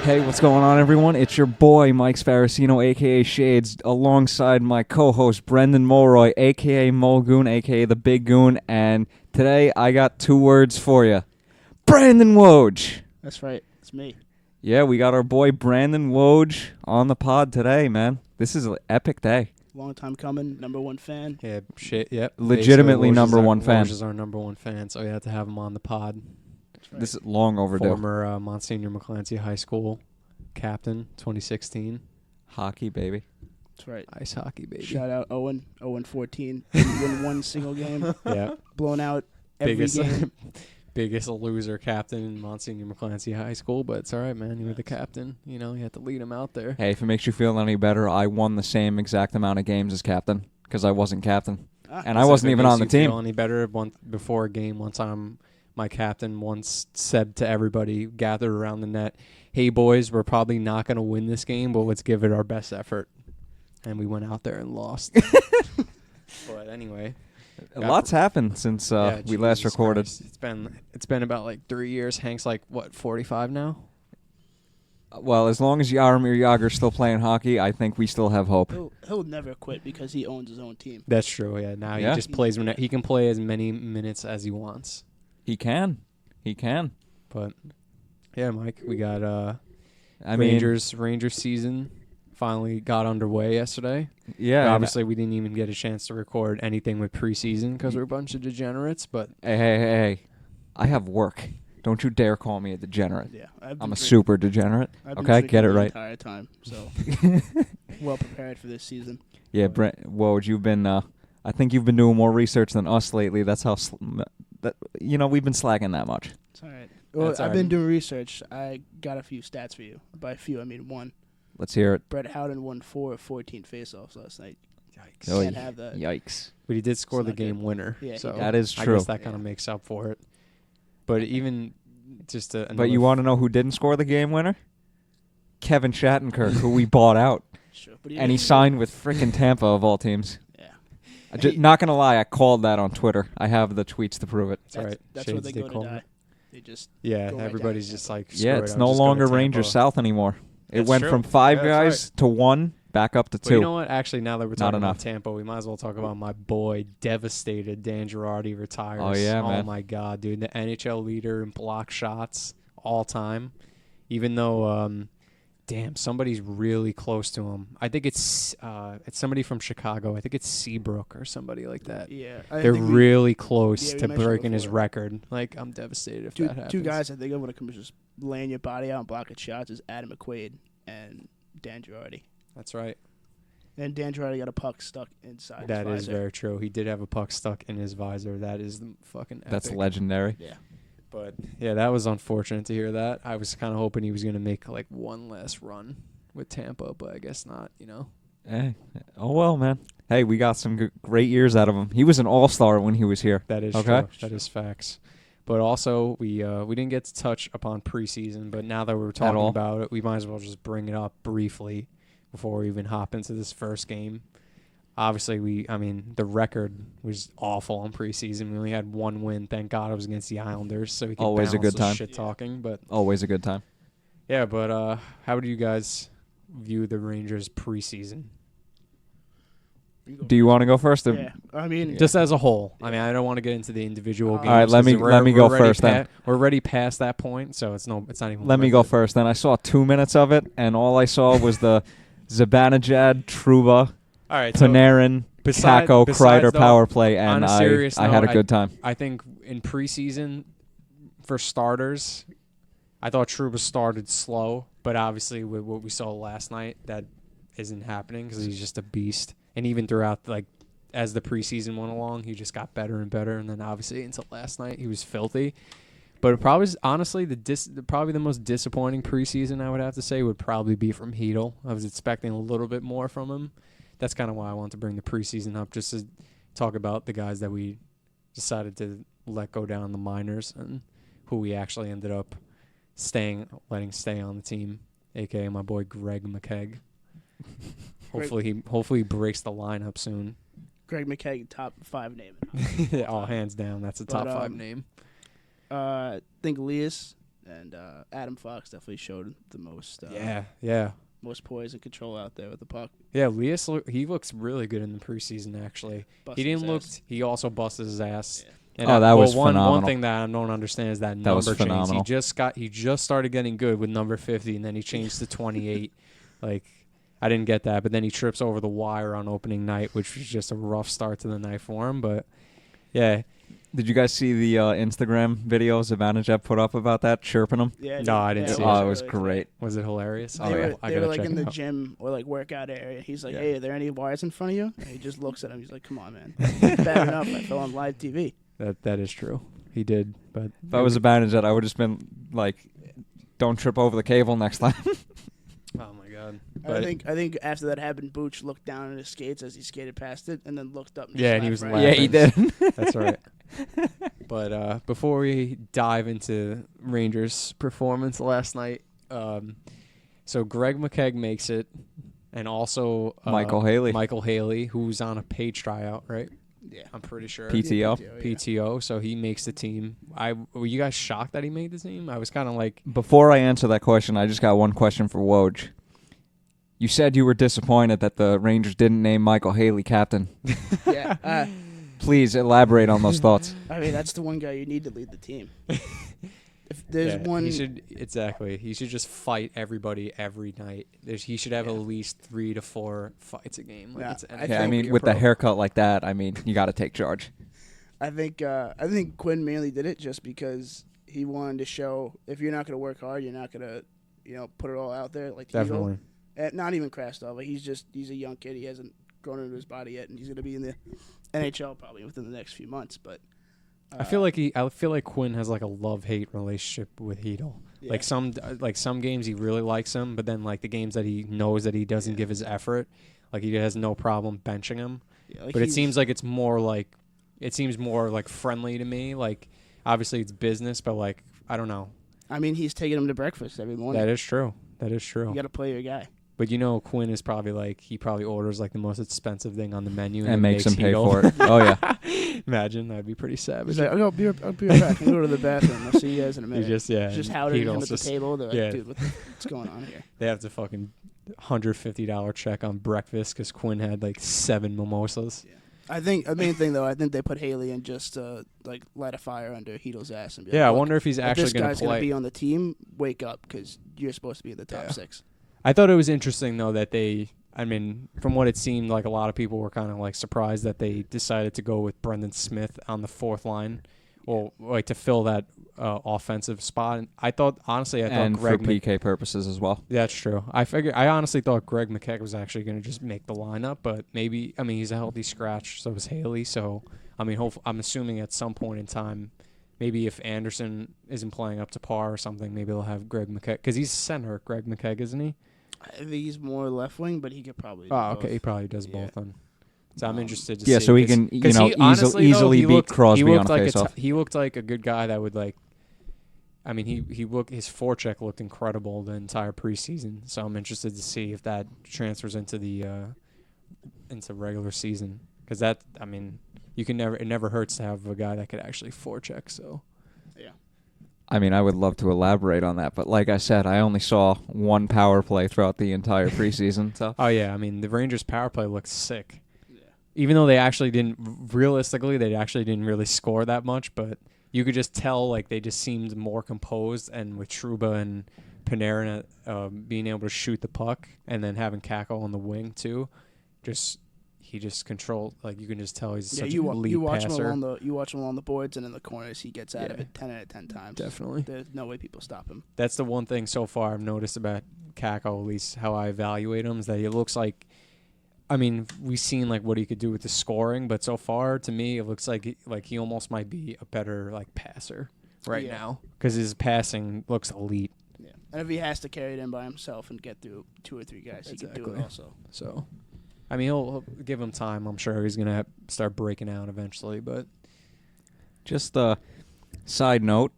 Hey, what's going on, everyone? It's your boy, Mike Sparacino, a.k.a. Shades, alongside my co-host, Brandon Woj, a.k.a. Mulgoon, a.k.a. The Big Goon, and today I got 2 words for you. Brandon Woj! That's right. It's me. Yeah, we got our boy Brandon Woj on the pod today, man. This is an epic day. Long time coming. #1 fan. Yeah, shit, yep. Legitimately #1 fan. Woj is our #1 fan, so we had to have him on the pod. Right. This is long overdue. Former Monsignor McClancy High School captain, 2016. Hockey, baby. That's right. Ice hockey, baby. Shout out Owen. 0-14. Didn't win one single game. Yeah. Blown out every game. Biggest loser captain in Monsignor McClancy High School, but it's all right, man. You were the captain. You know, you had to lead him out there. Hey, if it makes you feel any better, I won the same exact amount of games as captain because I wasn't captain. And I wasn't even on the team. Feel any better before a game? One time, my captain once said to everybody gathered around the net, "Hey boys, we're probably not going to win this game, but let's give it our best effort." And we went out there and lost. But anyway, A lot's happened since we last recorded. Christ. It's been about like 3 years. Hank's like what, 45 now? Well, as long as Jaromir Jagr's still playing hockey, I think we still have hope. He'll never quit because he owns his own team. That's true. Yeah. Now he just plays when he can play as many minutes as he wants. He can. But yeah, Mike, we got I Rangers season finally got underway yesterday. Yeah. Obviously, we didn't even get a chance to record anything with preseason because we're a bunch of degenerates. But Hey. I have work. Don't you dare call me a degenerate. Yeah, I'm a super degenerate. I've been Okay, get it the right. Entire time, so well prepared for this season. Yeah, Woj, you've been. I think you've been doing more research than us lately. That's how. We've been slacking that much. It's all right. Well, I've been doing research. I got a few stats for you. By a few, I mean 1. Let's hear it. Brett Howden won 4 of 14 faceoffs last night. Yikes! Oh, Can't have that. Yikes! But he did score It's the not game good. winner. Yeah, so that is true. I guess that kind of makes up for it. But even just But you want to know who didn't score the game winner? Kevin Shattenkirk, who we bought out. Sure, but And he signed with frickin' Tampa of all teams. Yeah. Not gonna lie, I called that on Twitter. I have the tweets to prove it. It's all right. That's Shades where they did go to call die. me. They just Yeah, go right everybody's down. just like, Yeah, screw it's it, no I'll just go to longer Tampa. Rangers South anymore. It That's went true. from 5 Yeah, that's guys to 1, back up to 2. But you know what? Actually, now that we're Not talking enough. about Tampa, we might as well talk about my boy, devastated Dan Girardi retires. Oh, yeah, man. Oh, my God, dude. The NHL leader in block shots all time. Even though, somebody's really close to him. I think it's somebody from Chicago. I think it's Seabrook or somebody like that. Yeah. They're really close we to mentioned breaking his before. record. Like, I'm devastated if that happens. 2 guys I think of when it comes to just laying your body out and blocking shots is Adam McQuaid and Dan Girardi. That's right. And Dan Girardi got a puck stuck inside That his is visor. very true. He did have a puck stuck in his visor. That is the fucking epic. That's legendary. Yeah. But, yeah, that was unfortunate to hear that. I was kind of hoping he was going to make, like, one last run with Tampa, but I guess not, you know. Hey, oh well, man. Hey, we got some great years out of him. He was an all-star when he was here. That is Okay. true. That is facts. But also, we didn't get to touch upon preseason, but now that we're talking about it, we might as well just bring it up briefly before we even hop into this first game. Obviously, the record was awful in preseason. We only had 1 win. Thank God it was against the Islanders, so we could Always a balance good the time. shit talking. But Always a good time. yeah, but how do you guys view the Rangers preseason? Do you want to go first? Yeah. I mean, Just as a whole. I mean, I don't want to get into the individual games. All right, let me go first then. We're already past that point, so it's not even. Let me go first then. I saw 2 minutes of it, and all I saw was the Zibanejad, Trouba, All right, Panarin, Kako, Kreider power play, and on a serious I had a note, good time. I think in preseason, for starters, I thought Trouba started slow, but obviously with what we saw last night, that isn't happening because he's just a beast. And even throughout, like, as the preseason went along, he just got better and better. And then obviously until last night, he was filthy. But it probably, honestly, probably the most disappointing preseason I would have to say would probably be from Hedel. I was expecting a little bit more from him. That's kind of why I wanted to bring the preseason up, just to talk about the guys that we decided to let go down the minors and who we actually ended up letting stay on the team, a.k.a. my boy Greg McKegg. Hopefully he breaks the lineup soon. Greg McKegg, top 5 name. All hands down, that's a top 5 name. I think Elias And Adam Fox definitely showed the most. Yeah. Most poise and control out there with the puck. Yeah, Elias, he looks really good in the preseason, actually. Busted He didn't his look... ass. He also busted his ass. Yeah. And that was one phenomenal. thing that I don't understand is that That number was change. phenomenal. He just started getting good with number 50, and then he changed to 28. Like, I didn't get that. But then he trips over the wire on opening night, which was just a rough start to the night for him. But, yeah. Did you guys see the Instagram videos Ivanejad put up about that, chirping him? Yeah, No, I didn't see Oh, it. it was great. Was it hilarious? They Oh, were, yeah. I they gotta were like check in it the out. gym or like workout area. He's like, Yeah. "Hey, are there any wires in front of you?" And he just looks at him. He's like, "Come on, man, bad enough I fell on live TV." That is true. He did, but If I was Ivanejad, I would have just been like, don't trip over the cable next time. oh my god! I think after that happened, Booch looked down at his skates as he skated past it, and then looked up. And Yeah, and he was laughed laughing. Yeah, he did. That's right. But before we dive into Rangers' performance last night, so Greg McKegg makes it, and also Michael Haley. Michael Haley, who's on a page tryout, right? Yeah. I'm pretty sure. PTO. Yeah. PTO, so he makes the team. Were you guys shocked that he made the team? I was kind of like, Before I answer that question, I just got one question for Woj. You said you were disappointed that the Rangers didn't name Michael Haley captain. Yeah. Please elaborate on those thoughts. I mean, that's the one guy you need to lead the team. If there's one, he should He should just fight everybody every night. He should have at least 3 to 4 fights a game. Like Yeah, it's I Yeah, I think mean, you're with pro. the haircut like that, I mean, you got to take charge. I think Quinn mainly did it just because he wanted to show if you're not going to work hard, you're not going to, put it all out there. Like Definitely. Not even Krastov. Like he's a young kid. He hasn't grown into his body yet, and he's going to be in the NHL probably within the next few months. But I feel like Quinn has like a love-hate relationship with Hedel. Yeah. Like some games he really likes him, but then like the games that he knows that he doesn't give his effort, like he has no problem benching him. Yeah, like But it seems like it's more like friendly to me. Like obviously it's business, but like I don't know. I mean, he's taking him to breakfast every morning. That is true. You got to play your guy. But Quinn is probably like he probably orders like the most expensive thing on the menu And makes him pay Hedel. for it. Oh, yeah. Imagine that'd be pretty savage. He's like, I'll be right back. I'll go to the bathroom. I'll see you guys in a minute. Just howling him Hedel's at the table. They're like, yeah. dude, what's going on here? They have to fucking $150 check on breakfast because Quinn had like 7 mimosas. Yeah. I think the main thing though, I think they put Haley in just to like light a fire under Hedel's ass and be like, Yeah, I "Look, wonder if he's if actually this going guy's to play. be on the team. Wake up, because you're supposed to be in the top 6. I thought it was interesting though that from what it seemed like a lot of people were kind of like surprised that they decided to go with Brendan Smith on the 4th line, or like to fill that offensive spot. And I thought And for Greg PK purposes as well. That's true. I honestly thought Greg McKegg was actually going to just make the lineup, but maybe he's a healthy scratch. So is Haley. So I'm assuming at some point in time, maybe if Anderson isn't playing up to par or something, maybe they'll have Greg McKegg because he's center. Greg McKegg, isn't he? I think he's more left wing, but he could probably. Do Oh, both. okay. He probably does Yeah. both then. So I'm interested to see. Yeah, so he can, easily beat Crosby on a faceoff. He looked like a good guy that would like. I mean, he looked, his forecheck looked incredible the entire preseason. So I'm interested to see if that transfers into the into regular season, because it never hurts to have a guy that could actually forecheck. So Yeah. I mean, I would love to elaborate on that, but like I said, I only saw one power play throughout the entire preseason. So oh yeah, I mean the Rangers power play looked sick. Yeah. Even though they actually didn't really score that much, but you could just tell like they just seemed more composed, and with Trouba and Panarin being able to shoot the puck, and then having Kakko on the wing too, he just controlled, like you can just tell he's such a lead passer. You watch him along the boards and in the corners. He gets out of it 10 out of 10 times. Definitely. There's no way people stop him. That's the one thing so far I've noticed about Kakko, at least how I evaluate him, is that he looks like, I mean, we've seen like what he could do with the scoring, but so far to me it looks like he almost might be a better like passer right now, because his passing looks elite. Yeah. And if he has to carry it in by himself and get through 2 or 3 guys, he can do it also. So, I mean, he'll give him time. I'm sure he's gonna start breaking out eventually. But just a side note,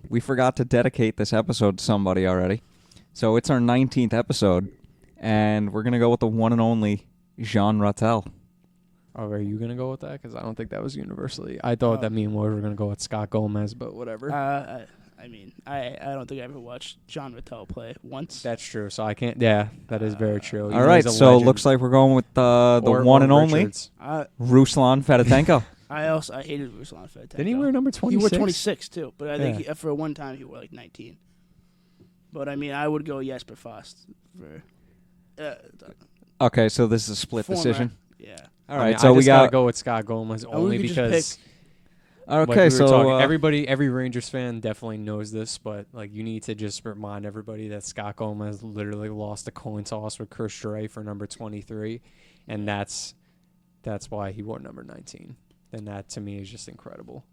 we forgot to dedicate this episode to somebody already. So it's our 19th episode, and we're going to go with the one and only Jean Rattel. oh, are you gonna go with that? Because I don't think that was universally. I thought that me and Woj were gonna go with Scott Gomez, but whatever. I I mean, I don't think I ever watched John Rattel play once. That's true. So I can't. Yeah, that is very true. All right, so looks like we're going with the one and only Richards. Ruslan Fedotenko. I hated Ruslan Fedotenko. Didn't he wear number 26? He wore 26 too, but I think for one time he wore like 19. But I mean, I would go Jesper Fast for. Okay, so this is a split decision. Yeah. All right, so we gotta got go with Scott Gomez only because. Okay, so every Rangers fan definitely knows this, but like you need to just remind everybody that Scott Gomez literally lost a coin toss with Chris Dre for number 23, and that's why he wore number 19. And that to me is just incredible.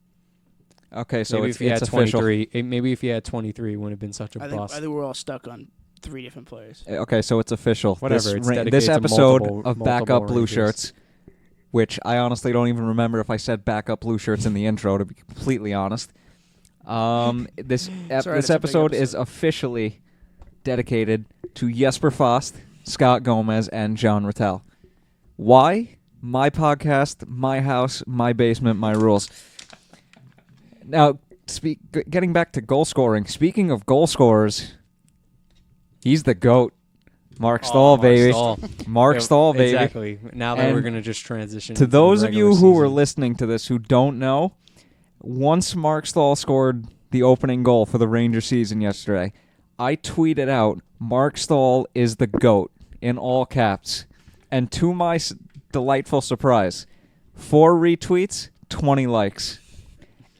Okay, so maybe it's if he had official. 23, maybe if he had 23, it wouldn't have been such a bust. I think we're all stuck on 3 different players. Okay, so it's official. Whatever. This episode multiple, of Backup Blue Rangers. Shirts, which I honestly don't even remember if I said Backup Blue Shirts in the intro, to be completely honest. This episode is officially dedicated to Jesper Fast, Scott Gomez, and John Rattel. Why? My podcast, my house, my basement, my rules. Now, getting back to goal scoring. Speaking of goal scorers, he's the GOAT. Marc Staal, baby. Marc Staal, baby. Exactly. Now that we're going to just transition to those of you who season. were listening to this who don't know, once Marc Staal scored the opening goal for the Rangers season yesterday, I tweeted out, Marc Staal is the GOAT, in all caps. And to my delightful surprise, 4 retweets, 20 likes.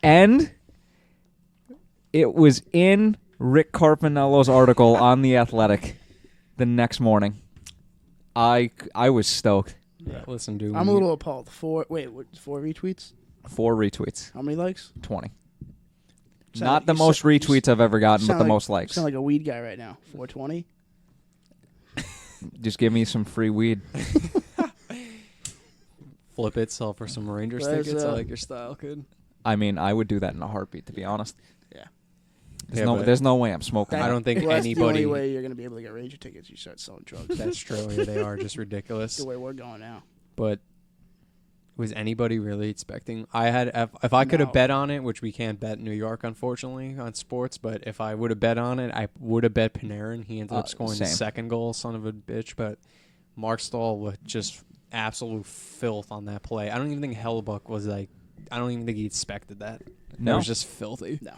And it was in Rick Carpinello's article on The Athletic the next morning. I was stoked. Yeah, listen, dude. I'm a little appalled. 4 retweets? 4 retweets. How many likes? 20. Not the most retweets I've ever gotten, but the most likes. Sound like a weed guy right now. 420? Just give me some free weed. Flip it, sell for some Rangers tickets. I like your style, kid. I mean, I would do that in a heartbeat, to be honest. Yeah. There's no way I'm smoking. I don't think that's anybody. the only way you're going to be able to get Ranger tickets. You start selling drugs. That's true. Yeah, they are just ridiculous. That's the way we're going now. But was anybody really expecting? I had if I could have bet on it, which we can't bet in New York, unfortunately, on sports. But if I would have bet on it, I would have bet Panarin. He ended up scoring the second goal, son of a bitch. But Marc Staal was just absolute filth on that play. I don't even think Hellebuck was like. I don't even think he expected that. No. That was just filthy. No.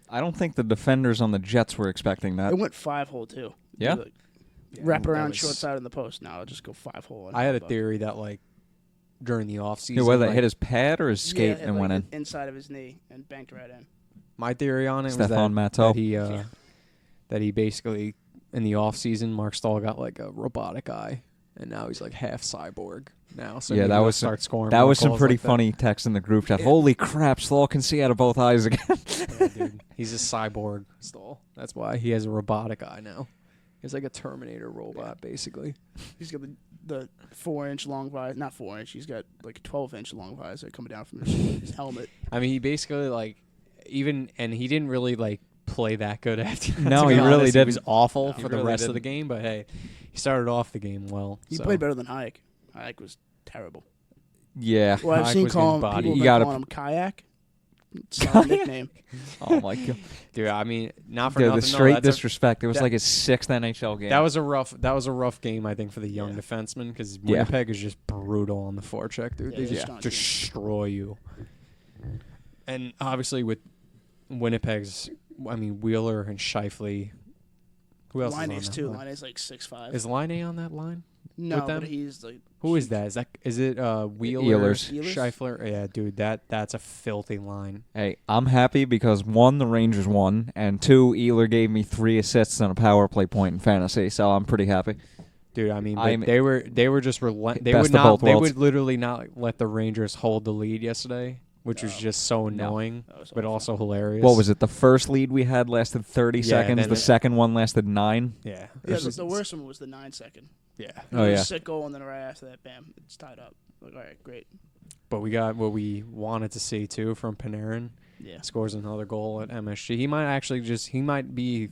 I don't think the defenders on the Jets were expecting that. It went 5-hole, too. Yeah? Wrap around short side in the post. Now I'll just go 5-hole. I had a theory that, like, during the offseason. Whether it hit his pad or his skate and went in. Inside of his knee and banked right in. My theory on it was that he basically, in the offseason, Marc Staal got, like, a robotic eye. And now he's like half cyborg now. So yeah, that was start scoring. That was some goals pretty like funny text in the group chat. Holy crap, Staal can see out of both eyes again. Yeah, dude. He's a cyborg, Staal. That's why he has a robotic eye now. He's like a Terminator robot, basically. He's got the 4-inch long visor. Not 4-inch. He's got like a 12-inch long visor coming down from his helmet. I mean, he basically like he didn't really like play that good after. No, he really didn't. He was awful for the really rest of didn't. the game, but hey, he started off the game well. He played better than Hayek. Hayek was terrible. Yeah. Well, I've seen people calling him Kayak. Solid nickname. Oh my god, dude! I mean, not for nothing. The straight disrespect. It was like his 6th NHL game. That was a rough game, I think, for the young defenseman because Winnipeg is just brutal on the forecheck, dude. They just destroy you. And obviously with Winnipeg's, I mean, Wheeler and Scheifele. Who else Line is on too. that? Line is like 6'5". Is Line A on that line? No, with them? but he's like. Who is that? Is it Wheeler, Scheifele? Yeah, dude, that's a filthy line. Hey, I'm happy because 1, the Rangers won, and 2, Ehlers gave me 3 assists and a power play point in fantasy, so I'm pretty happy. Dude, I mean, they were just they would literally not let the Rangers hold the lead yesterday, which was just so annoying, but also hilarious. What was it? The first lead we had lasted 30 seconds. The second one lasted 9. Yeah. The worst one was the 9-second. Yeah. Oh yeah. Sick goal, and then right after that, bam, it's tied up. Like, all right, great. But we got what we wanted to see too from Panarin. Yeah. Scores another goal at MSG. He might be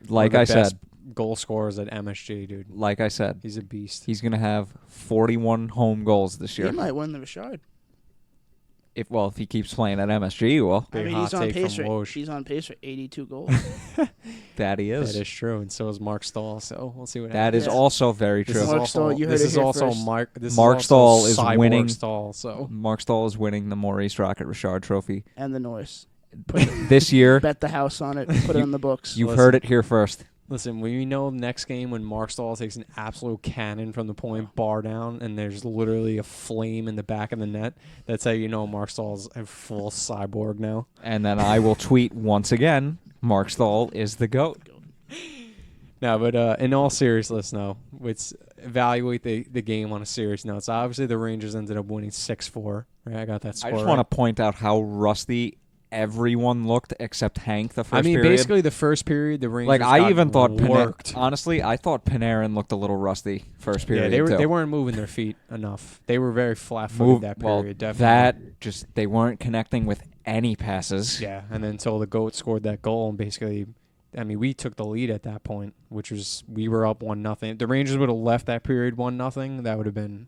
like I said, goal scorers at MSG, dude. Like I said, he's a beast. He's gonna have 41 home goals this year. He might win the Richard. If he keeps playing at MSG, he will. I Big mean, hot he's on take pace from for Woj. he's on pace for 82 goals. That he is. That is true, and so is Marc Staal. So we'll see what That happens. is also very This true. is Marc also, Staal, you heard this it is here also first. Marc. This Marc is also Staal is Cyborg winning. Staal, so Marc Staal is winning the Maurice Rocket Richard Trophy And the Norris. this year. Bet the house on it. Put it on the books. You've Listen. heard it here first. listen. We know next game when Marc Staal takes an absolute cannon from the point, bar down, and there's literally a flame in the back of the net. That's how you know Marc Stahl's a full cyborg now. And then I will tweet once again, Marc Staal is the GOAT. No, but in all seriousness, no. Let's evaluate the game on a serious note. So obviously the Rangers ended up winning 6-4. Right, I got that score. I just right. want to point out how rusty everyone looked except Hank the first period. Basically the first period, the Rangers Like, I got even thought worked. honestly, I thought Panarin looked a little rusty first period. Yeah, they too. weren't moving their feet enough. They were very flat-footed that period, definitely. That just they weren't connecting with any passes. Yeah, and then until the GOAT scored that goal, and basically, I mean, we took the lead at that point, which was we were up 1-0. If the Rangers would have left that period 1-0, that would have been.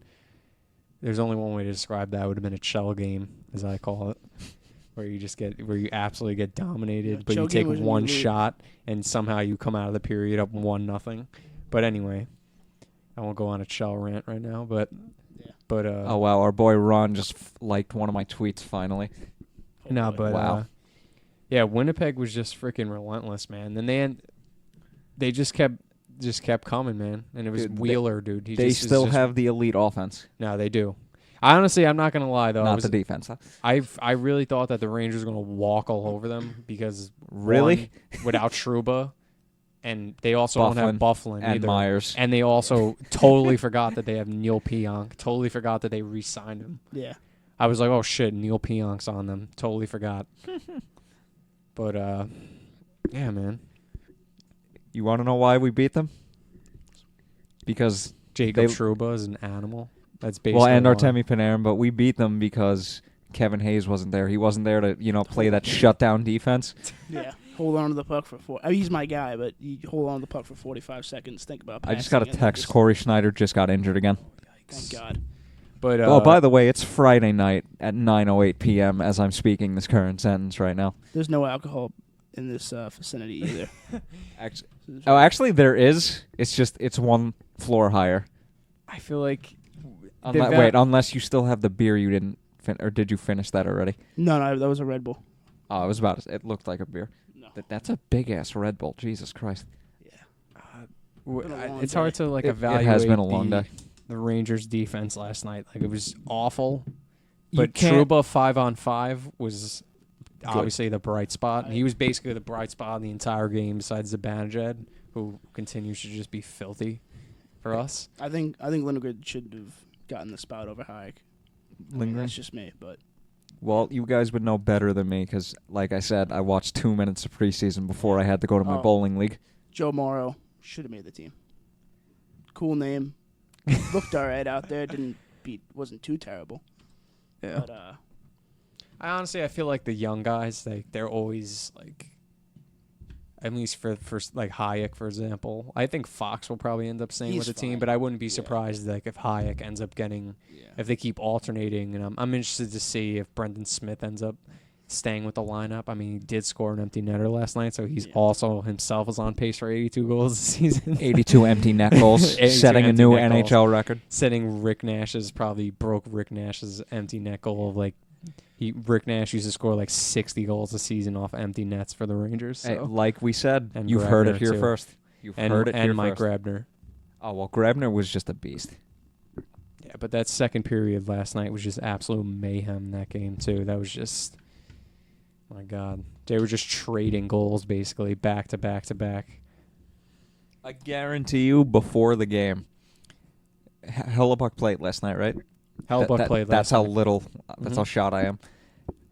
There's only one way to describe that. It would have been a shell game, as I call it, where you absolutely get dominated, but shell you game take was when one you lose. shot and somehow you come out of the period up 1-0. But anyway, I won't go on a shell rant right now, but Yeah. but Oh wow, our boy Ron just liked one of my tweets finally. no, but Wow. yeah, Winnipeg was just freaking relentless, man. Then they just kept coming, man. And it was Dude, Wheeler, dude. They still have the elite offense, No, they do. I'm not gonna lie though. not the defense. Huh? I really thought that the Rangers were gonna walk all over them because Really? one, without Trouba, and they also don't have Bufflin and either. Myers. And they also totally forgot that they have Neil Pionk. Totally forgot that they re-signed him. Yeah. I was like, oh shit, Neil Pionk's on them. Totally forgot. But yeah, man. You want to know why we beat them? Because Jacob Trouba is an animal. That's basically and why. Artemi Panarin, but we beat them because Kevin Hayes wasn't there. He wasn't there to play that shutdown defense. Yeah. Hold on to the puck for four. I mean, he's my guy, but you hold on to the puck for 45 seconds. Think about I just got a passing it, text. just- Corey Schneider just got injured again. Thank God. But Oh, by the way, it's Friday night at 9:08 p.m. as I'm speaking this current sentence right now. There's no alcohol in this vicinity either. Actually, there is. It's one floor higher. I feel like Unless you still have the beer you didn't or did you finish that already? No, that was a Red Bull. Oh, it looked like a beer. No. That's a big ass Red Bull. Jesus Christ. Been a long it's hard day. to It evaluate. has been a long day. The Rangers' defense last night, like it was awful. You But can't- Trouba 5-on-5 was obviously the bright spot. He was basically the bright spot in the entire game, besides Zibanejad, who continues to just be filthy for us. I think Lindgren should have gotten the spot over Hayek. Lindgren? That's just me, but Well, you guys would know better than me because, like I said, I watched 2 minutes of preseason before I had to go to my Oh. bowling league. Joe Morrow should have made the team. Cool name. Looked all right out there. Wasn't too terrible. Yeah. But I feel like the young guys, they're always like, at least for like Hayek, for example. I think Fox will probably end up staying He's with the team, fine. but I wouldn't be Yeah. surprised like if Hayek ends up getting, if they keep alternating. And I'm interested to see if Brendan Smith ends up staying with the lineup. I mean, he did score an empty netter last night, so he's also himself is on pace for 82 goals this season. 82 empty net goals, 82 setting a empty new net goals. NHL record. Setting Rick Nash's broke Rick Nash's empty net goal of like Rick Nash used to score like 60 goals a season off empty nets for the Rangers. So. Hey, like we said, And you've heard it Grabner, here too. first. You've and heard it here Mike first. Grabner. Oh, well, Grabner was just a beast. Yeah, but that second period last night was just absolute mayhem in that game too. That was just, my God. They were just trading goals basically back to back to back. I guarantee you, before the game, Hellebuck played last night, right? Hellebuck played That's last how night. little. That's how Mhm. shot I am.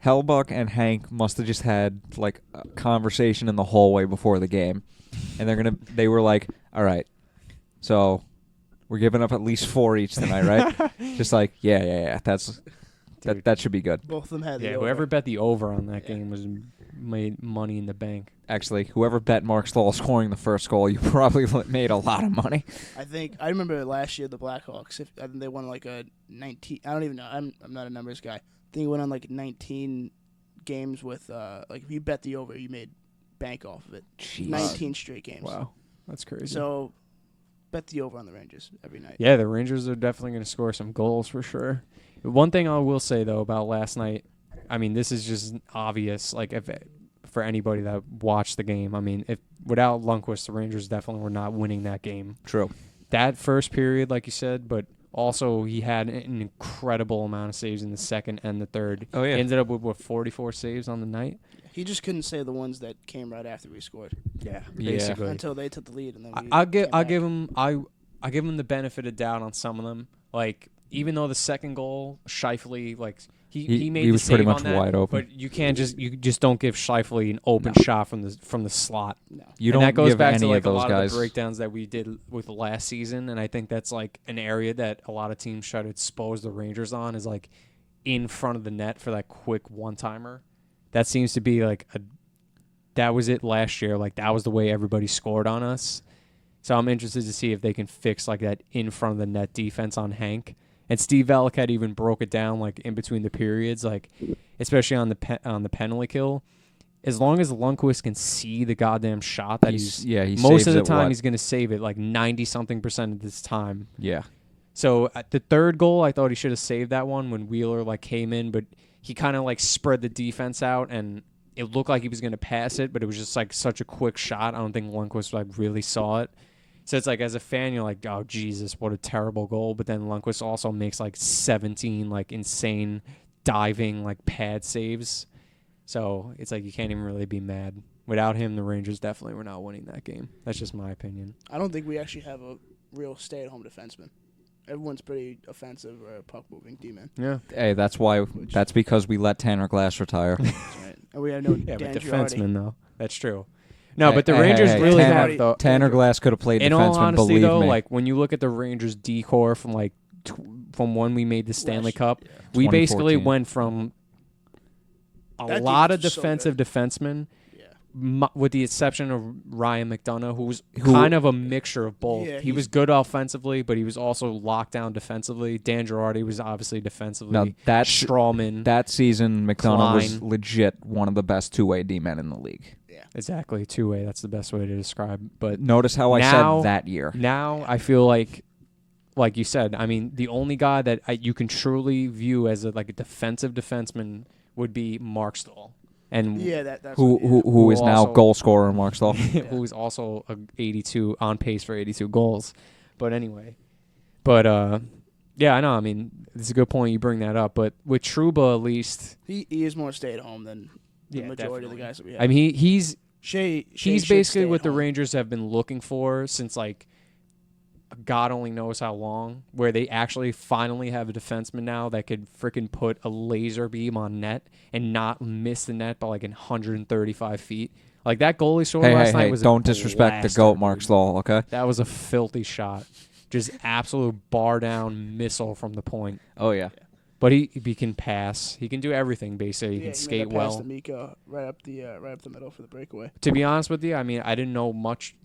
Hellebuck and Hank must have just had like a conversation in the hallway before the game, and they were like, "All right, so we're giving up at least 4 each tonight, right?" Just like, yeah. That should be good. both of them had the Yeah, over. whoever bet the over on that game was made money in the bank. Actually, whoever bet Marc Staal scoring the first goal, you probably made a lot of money. I remember last year the Blackhawks. I think they won like a 19. I don't even know. I'm not a numbers guy. think he went on like 19 games with like if you bet the over, you made bank off of it. Jeez. 19 straight games. Wow, that's crazy. So bet the over on the Rangers every night. Yeah, the Rangers are definitely going to score some goals for sure. One thing I will say though about last night, I mean, this is just obvious. Like if for anybody that watched the game, I mean, if without Lundqvist, the Rangers definitely were not winning that game. True. That first period, like you said, but also he had an incredible amount of saves in the second and the third. Oh, yeah. He ended up with, 44 saves on the night? He just couldn't say the ones that came right after we scored. Yeah, Yeah. basically. Until they took the lead, and then we I'll came back. give him the benefit of doubt on some of them. Like even though the second goal, Scheifele, like he made he the was save pretty much on that, wide open. but you just don't give Scheifele an open shot from the slot. No. You And don't that goes give back any to like of those a lot guys. of the breakdowns that we did with last season, and I think that's like an area that a lot of teams try to expose the Rangers on is like in front of the net for that quick one-timer. That seems to be like that was it last year. Like that was the way everybody scored on us. So I'm interested to see if they can fix like that in front of the net defense on Hank. And Steve Valiquette even broke it down like in between the periods, like especially on the penalty kill. As long as Lundqvist can see the goddamn shot that he most saves of the it, time what? he's going to save it like 90-something% of this time. Yeah. So at the third goal, I thought he should have saved that one when Wheeler like came in, but he kind of like spread the defense out and it looked like he was going to pass it, but it was just like such a quick shot. I don't think Lundqvist like really saw it. So it's like as a fan, you're like, oh Jesus, what a terrible goal. But then Lundqvist also makes like 17 like insane diving like pad saves. So it's like you can't even really be mad. Without him, the Rangers definitely were not winning that game. That's just my opinion. I don't think we actually have a real stay-at-home defenseman. Everyone's pretty offensive or puck-moving D-man. Yeah. Hey, that's because we let Tanner Glass retire. That's right. And we have no Yeah, Dan but Girardi. defenseman though. That's true. No, but the Rangers really Tanner, have though. Tanner Glass could have played In defenseman, all honesty, believe though, me. like when you look at the Rangers decor from like from when we made the Stanley Cup, yeah. we basically 2014. went from a That lot of defense was so defensive defensemen, Yeah. with the exception of Ryan McDonough, who was Who- kind of a mixture of both. Yeah, he was good offensively, but he was also locked down defensively. Dan Girardi was obviously defensively. No, that Strawman. that season, McDonough was Klein. legit one of the best two-way D-men in the league. Exactly, two-way. That's the best way to describe. But Notice how I Now- said that year. now I feel like you said, I mean, the only guy that you can truly view as a defensive defenseman would be Marc Staal, and Yeah, that's Who what, yeah. who is now also- goal scorer in Marc Staal. who is also 82 on pace for 82 goals. But anyway, yeah, I know. I mean, it's a good point you bring that up. But with Trouba, at least, He is more stay-at-home than the Yeah, majority of the definitely. guys that we have. I mean, he's Shea he's should basically stay what at the home. Rangers have been looking for since like God only knows how long, where they actually finally have a defenseman now that could freaking put a laser beam on net and not miss the net by like 135 feet. Like that goal he scored last night was don't a disrespect the blaster, GOAT, Marc dude. Staal, okay? That was a filthy shot. Just absolute bar down missile from the point. Oh, yeah. But he can pass. He can do everything basically. He Yeah, can made skate that pass well. to Mika right up the middle for the breakaway. To be honest with you, I mean, I didn't know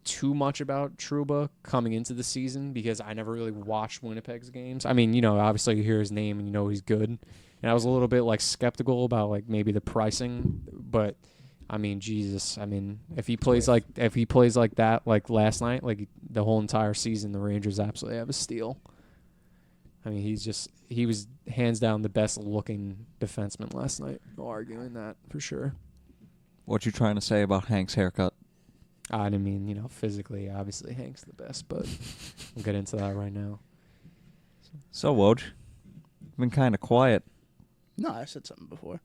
too much about Trouba coming into the season because I never really watched Winnipeg's games. I mean, obviously you hear his name and you know he's good. And I was a little bit like skeptical about like maybe the pricing, but I mean, Jesus, I mean, if he plays like that like last night, like the whole entire season, the Rangers absolutely have a steal. I mean, he was hands down the best looking defenseman last night. No arguing that for sure. What you trying to say about Hank's haircut? I didn't mean, physically, obviously Hank's the best, but we'll get into that right now. So, Woj, been kind of quiet. No, I said something before.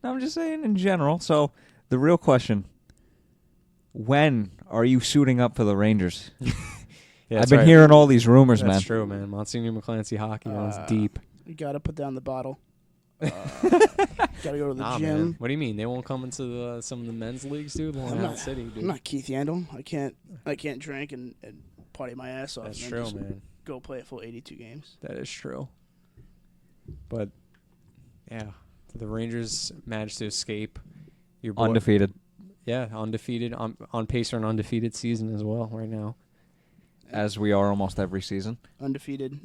No, I'm just saying in general. So, the real question, when are you suiting up for the Rangers? Yeah, I've that's been right. hearing all these rumors, That's man. true, man. Monsignor McClancy hockey runs deep. You got to put down the bottle. Got to go to the Nah, gym. man. What do you mean? They won't come into some of the men's leagues, dude? Long I'm Island not- City, dude. I'm not Keith Yandel. I can't drink and party my ass off. That's and then true, just man. Go play a full 82 games. That is true. But, yeah. The Rangers managed to escape. Your boy, Undefeated. Yeah, undefeated. On pace for an undefeated season as well right now. As we are almost every season. Undefeated.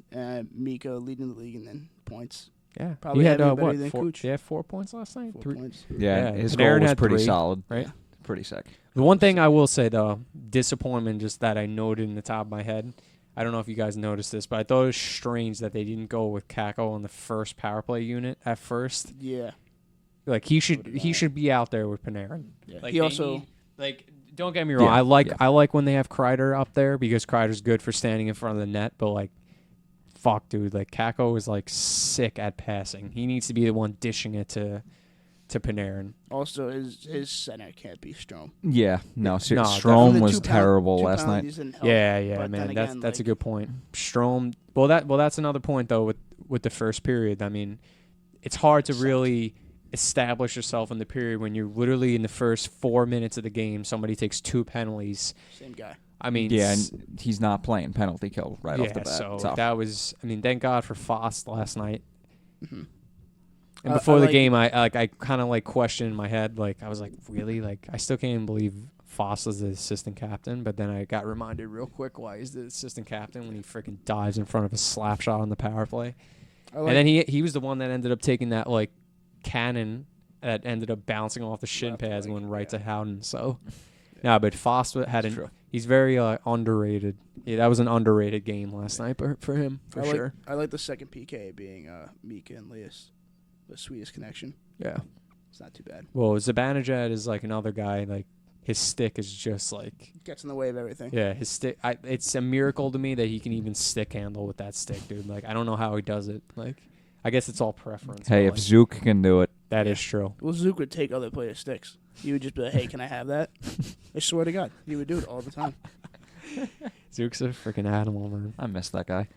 Mika leading the league and then points. Yeah, Probably he had having better what? than 4, Cooch. yeah, 4 points last night. 4 Three. points. Yeah, Yeah, his Panarin goal was had pretty 3, solid. right? Yeah. Pretty sick. The one thing I will say though, disappointment, just that I noted in the top of my head. I don't know if you guys noticed this, but I thought it was strange that they didn't go with Kako on the first power play unit at first. Yeah. Like he should be out there with Panarin. Yeah. Like He they also need, don't get me wrong. Yeah, I like when they have Kreider up there because Kreider's good for standing in front of the net. But like, fuck, dude, like Kako is like sick at passing. He needs to be the one dishing it to Panarin. also his center can't be Strome. Yeah, no, definitely. Strome The was 2 terrible two last night. penalties didn't help. Yeah, But man. then That's again, a like- good point. Strome. That's another point though with the first period. I mean, it's hard to really establish yourself in the period when you're literally in the first 4 minutes of the game. Somebody takes 2 penalties. Same guy. I mean, Yeah, and he's not playing penalty kill right off the bat. So Tough. that was. I mean, thank God for Fost last night. Mm-hmm. And before the game, I kind of like questioned in my head, like I was like, really, like I still can't even believe Foss is the assistant captain. But then I got reminded real quick why he's the assistant captain when he freaking dives in front of a slap shot on the power play. And then he was the one that ended up taking that like cannon that ended up bouncing off the shin pads and went right to Howden. So yeah, but Foss he's very underrated. Yeah, that was an underrated game last night for him for sure. I like the second PK being Mika and Leas. The Swedish connection. Yeah. It's not too bad. Well, Zibanejad is like another guy. Like his stick is just like Gets in the way of everything. yeah, his stick. It's a miracle to me that he can even stick handle with that stick, dude. Like I don't know how he does it. Like I guess it's all preference. Hey, but, if like, Zook can do it, that is true. Well, Zook would take other players' sticks. He would just be like, hey, can I have that? I swear to God. He would do it all the time. Zook's a freaking animal, man. I miss that guy.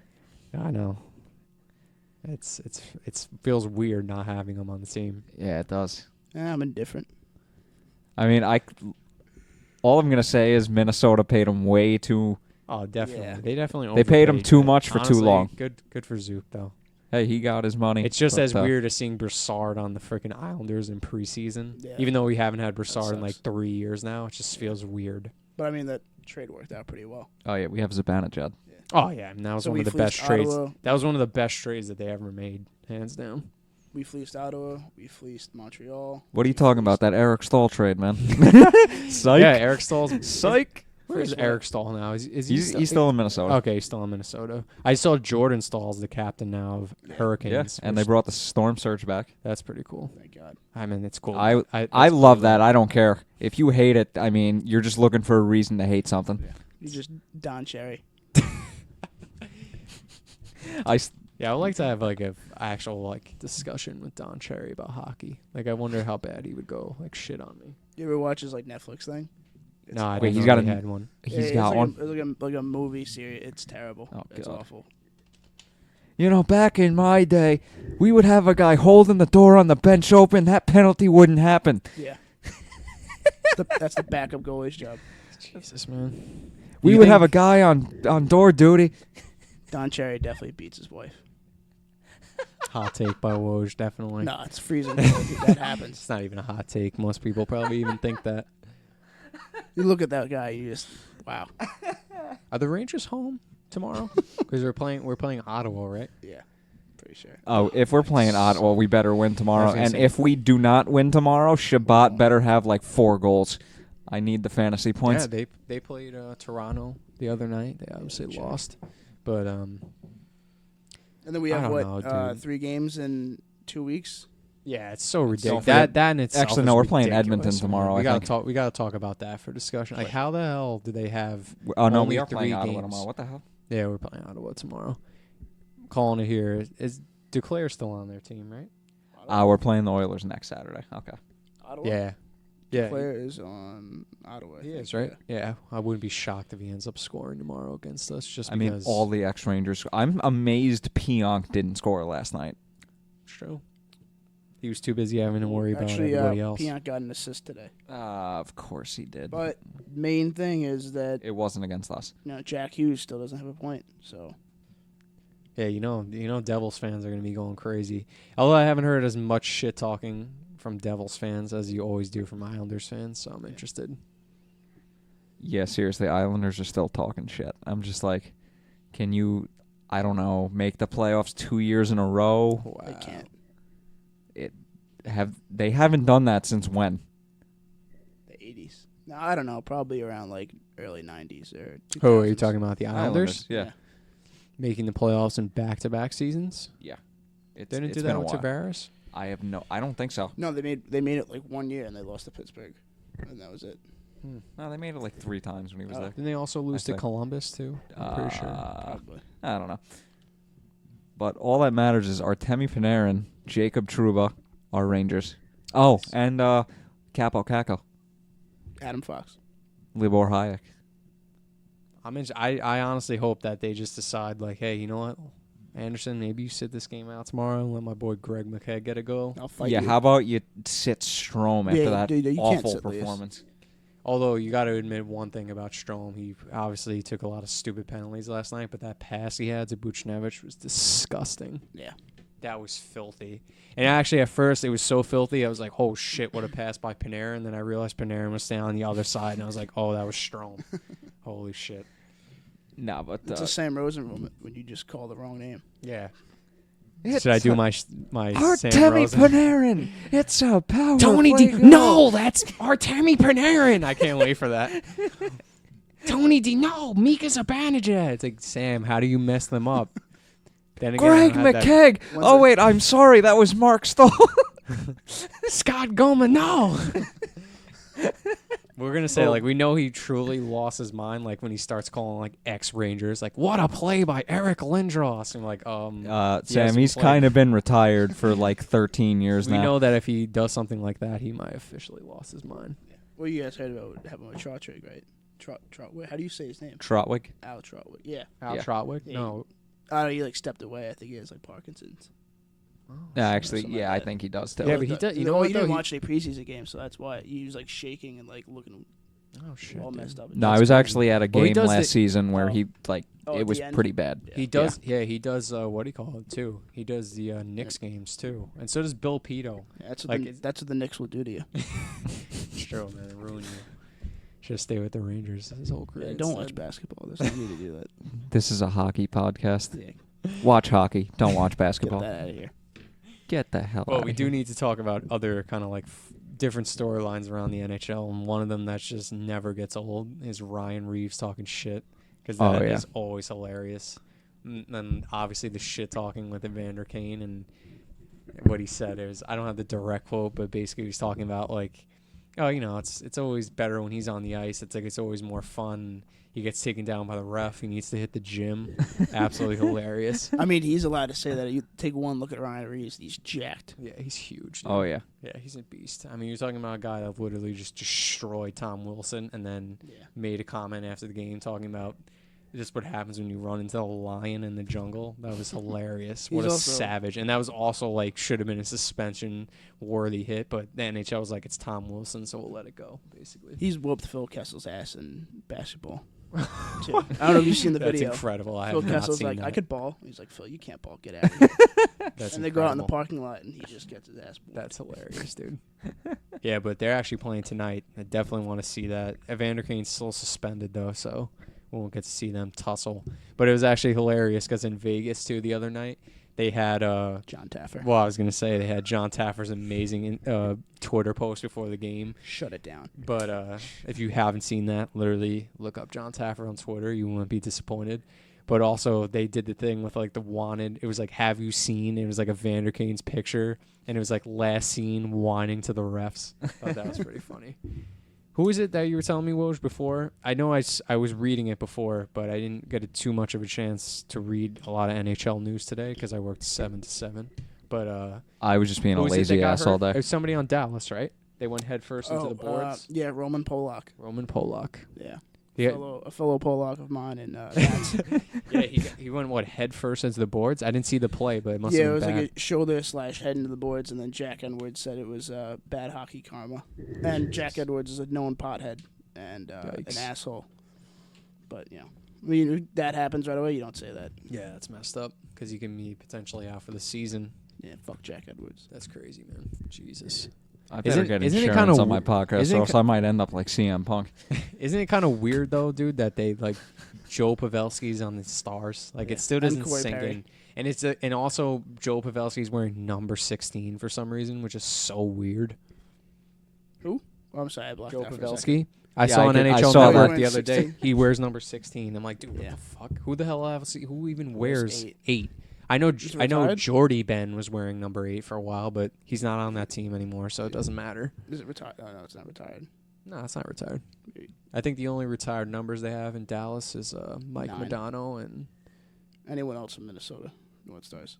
Yeah, I know. It's feels weird not having him on the team. Yeah, it does. I'm indifferent. I mean, all I'm gonna say is Minnesota paid him way too. Oh, definitely. Yeah. They definitely They paid him overpaid, too but much for too honestly, long. Good for Zook though. Hey, he got his money. It's just but, as weird as seeing Broussard on the freaking Islanders in preseason. Yeah. Even though we haven't had Broussard in like sucks. 3 years now, it just feels weird. But, I mean, that trade worked out pretty well. Oh yeah, we have Zibanejad. Oh yeah, and that was So one we of the best fleeced trades. Ottawa. That was one of the best trades that they ever made, hands down. We fleeced Ottawa. We fleeced Montreal. What are you we talking about? fleeced- That Eric Staal trade, man. Psych. Yeah, Eric Stahl's Psych. Where's First Eric Stahl now? Is he He's still in Minnesota. Okay, he's still in Minnesota. I saw Jordan Stahl's the captain now of Hurricanes. Yeah, and they brought the Storm Surge back. That's pretty cool. Thank God. I mean, it's cool. I that's love cool. that. I don't care if you hate it. I mean, you're just looking for a reason to hate something. You just Don Cherry. Yeah, I would like to have like a actual like discussion with Don Cherry about hockey. Like, I wonder how bad he would go like shit on me. You ever watch his, like, Netflix thing? No, I Wait, didn't he's know got they a- had one. He's got one. It's like a movie series. It's terrible. Oh, It's God. awful. You know, back in my day, we would have a guy holding the door on the bench open. That penalty wouldn't happen. Yeah. That's the backup goalie's job. Jesus, man. We You would think- have a guy on door duty. Don Cherry definitely beats his wife. Hot take by Woj, definitely. No, it's freezing. That happens. It's not even a hot take. Most people probably even think that. You look at that guy, you just, wow. Are the Rangers home tomorrow? Because we're playing Ottawa, right? Yeah, pretty sure. Oh, if we're playing Ottawa, we better win tomorrow. I was gonna And say- if we do not win tomorrow, Shabbat better have like 4 goals. I need the fantasy points. Yeah, they played Toronto the other night. They obviously lost, but And then we I have, don't know, dude. 3 games in 2 weeks? yeah, it's so ridiculous. forget- That in itself. Actually, is no, we're playing ridiculous, Edmonton man. tomorrow, We I gotta think. talk. We gotta talk about that for discussion. Like, how the hell do they have? Oh, no, only we are 3 playing Ottawa games? tomorrow. What the hell? Yeah, we're playing Ottawa tomorrow. Calling it here. Is Duclair still on their team, right? We're playing the Oilers next Saturday. Okay. Ottawa? Yeah. Yeah. Player is on Ottawa. I He think, is, right? Yeah. I wouldn't be shocked if he ends up scoring tomorrow against us just I mean, because all the ex-Rangers. I'm amazed Pionk didn't score last night. it's true. He was too busy having to worry about Actually, everybody else. Pionk got an assist today. Of course he did. But main thing is that It wasn't against us. Jack Hughes still doesn't have a point. So Yeah, you know, Devils fans are going to be going crazy. Although I haven't heard as much shit talking from Devils fans as you always do from Islanders fans, so I'm interested. Yeah, seriously, Islanders are still talking shit. I'm just like, can you... I don't know, make the playoffs 2 years in a row. Wow. They can't. They haven't done that since when? The 80s. No, I don't know. Probably around like early 90s or 2000s. Oh, are you talking about the Islanders? Yeah. Making the playoffs in back-to-back seasons? Yeah. They didn't it's do been that a with while. Tavares? I don't think so. No, they made it like 1 year and they lost to Pittsburgh, and that was it. No, they made it like 3 times when he was Oh. there. Didn't they also lose to think. Columbus, too? I'm pretty sure. Probably. I don't know. But all that matters is Artemi Panarin, Jacob Trouba, our Rangers. Oh, and Capo Caco, Adam Fox. Libor Hayek. I honestly hope that they just decide, like, hey, you know what? Anderson, maybe you sit this game out tomorrow and let my boy Greg McKegg get a go. I'll fight Yeah, you. how about you sit Strome after Yeah, that dude, you can't awful sit Elias. performance? Although you got to admit one thing about Strome, he obviously took a lot of stupid penalties last night, but that pass he had to Buchnevich was disgusting. Yeah. That was filthy. And actually, at first, it was so filthy, I was like, oh, shit, what a pass by Panarin. And then I realized Panarin was staying on the other side, and I was like, oh, that was Strome. Holy shit. No, but It's the Sam Rosen moment when you just call the wrong name. Yeah. it's Should I do my Sam Artemi Rosen? Panarin? It's a power Tony play D. goal. No, that's Artemi Panarin. I can't wait for that. Tony D. No, Mika Zibanejad. It's like, Sam, how do you mess them up? Then again, Greg I had that- McKegg. When's Oh it- wait, I'm sorry. That was Marc Staal. Scott Goma, no. We're going to say, like, we know he truly lost his mind, like, when he starts calling, like, ex-Rangers, like, what a play by Eric Lindros. And, like, Sam, he's kind of been retired for like 13 years we now. know that if he does something like that, he might officially lost his mind. Well, you guys heard about what happened with Trotwig, right? Trotwig. How do you say his name? Trotwig. Al Trotwig. Yeah. Al Yeah. Trotwick? Yeah. No. I don't know. He like stepped away. I think he has like Parkinson's. Actually, Something yeah, like I that. think he does too. Yeah, but he does. You know well, what, you though? didn't He- watch any preseason games, so that's why he was like shaking and like looking Oh, shit. all dude. messed up. No, I That's was crazy. actually at a Well, he game does last the- season where Oh. he like Oh, it at was the end? pretty bad. Yeah. He does, yeah. He does. What do you call it too? He does the Knicks games too, and so does Bill Pito. Yeah, that's Like, what that's what the Knicks will do to you. It's true, man. Ruin you. Should stay with the Rangers his whole career. Yeah, don't instead. watch basketball. There's no need to do that. This is a hockey podcast. Yeah, Watch hockey. Don't watch get basketball. that out of here. Get the hell Well, out we of do here. need to talk about other kind of like different storylines around the NHL, and one of them that just never gets old is Ryan Reeves talking shit, because that is always hilarious. And obviously the shit talking with Evander Kane, and what he said is, I don't have the direct quote, but basically he's talking about like, oh, you know, it's always better when he's on the ice. It's like it's always more fun. He gets taken down by the ref. He needs to hit the gym. Absolutely hilarious. I mean, he's allowed to say that. You take one look at Ryan Reeves, he's jacked. Yeah, he's huge. Dude. Oh yeah. Yeah, he's a beast. I mean, you're talking about a guy that literally just destroyed Tom Wilson and then Yeah. made a comment after the game talking about just what happens when you run into a lion in the jungle. That was hilarious. What He's a also- savage. And that was also like should have been a suspension-worthy hit, but the NHL was like, it's Tom Wilson, so we'll let it go, basically. He's whooped Phil Kessel's ass in basketball. Too. I don't know if you've seen the That's video. incredible. I Phil have not Kessel's seen like, that. I could ball. He's like, Phil, you can't ball. Get out of here. That's And they go out in the incredible. parking lot, and he just gets his ass whooped. That's hilarious, dude. Yeah, but they're actually playing tonight. I definitely want to see that. Evander Kane's still suspended, though, so we won't get to see them tussle. But it was actually hilarious because in Vegas, too, the other night, they had John Taffer. well, I was going to say they had John Taffer's amazing Twitter post before the game. Shut it down. But if you haven't seen that, literally look up John Taffer on Twitter. You won't be disappointed. But also, they did the thing with, like, the wanted. It was, like, have you seen? It was, like, Evander Kane's picture. And it was, like, last seen whining to the refs. I thought that was pretty funny. Who is it that you were telling me, Woj, before? I know I was reading it before, but I didn't get too much of a chance to read a lot of NHL news today because I worked 7 to 7. But I was just being a who is it that lazy got ass hurt? all day. It was somebody on Dallas, right? They went head first into the boards. Yeah, Roman Polak. Roman Polak. Yeah. Yeah, A fellow Polak of mine. And that's, yeah, he went head first into the boards. I didn't see the play, but it must yeah, it have was been bad. like a shoulder / head into the boards, and then Jack Edwards said it was bad hockey karma. And Jack Edwards is a known pothead and an Yikes. asshole. But, you know, I mean, that happens right away. You don't say that. Yeah, that's messed up because he can be potentially out for the season. Yeah, fuck Jack Edwards. That's crazy, man. Jesus. I better get isn't it insurance kinda on my podcast, isn't or it else I might end up like CM Punk. Isn't it kind of weird though, dude, that they like Joe Pavelski's on the Stars? Like it still And doesn't Corey sink Perry. in. And and also Joe Pavelski's wearing number 16 for some reason, which is so weird. Who? Oh, I'm sorry, I blocked Joe out for a second. Pavelski. I Yeah, saw I on did- I NHL saw Network that. the other day. 16? He wears number 16. I'm like, dude, what Yeah. the fuck? Who the hell who even Wears wears 8? I know He's I know retired? Jordy Ben was wearing number 8 for a while, but he's not on that team anymore, so it doesn't matter. Is it retired? Oh, no, it's not retired. No, it's not retired. I think the only retired numbers they have in Dallas is Mike 9. Modano and Anyone else from Minnesota? North Stars.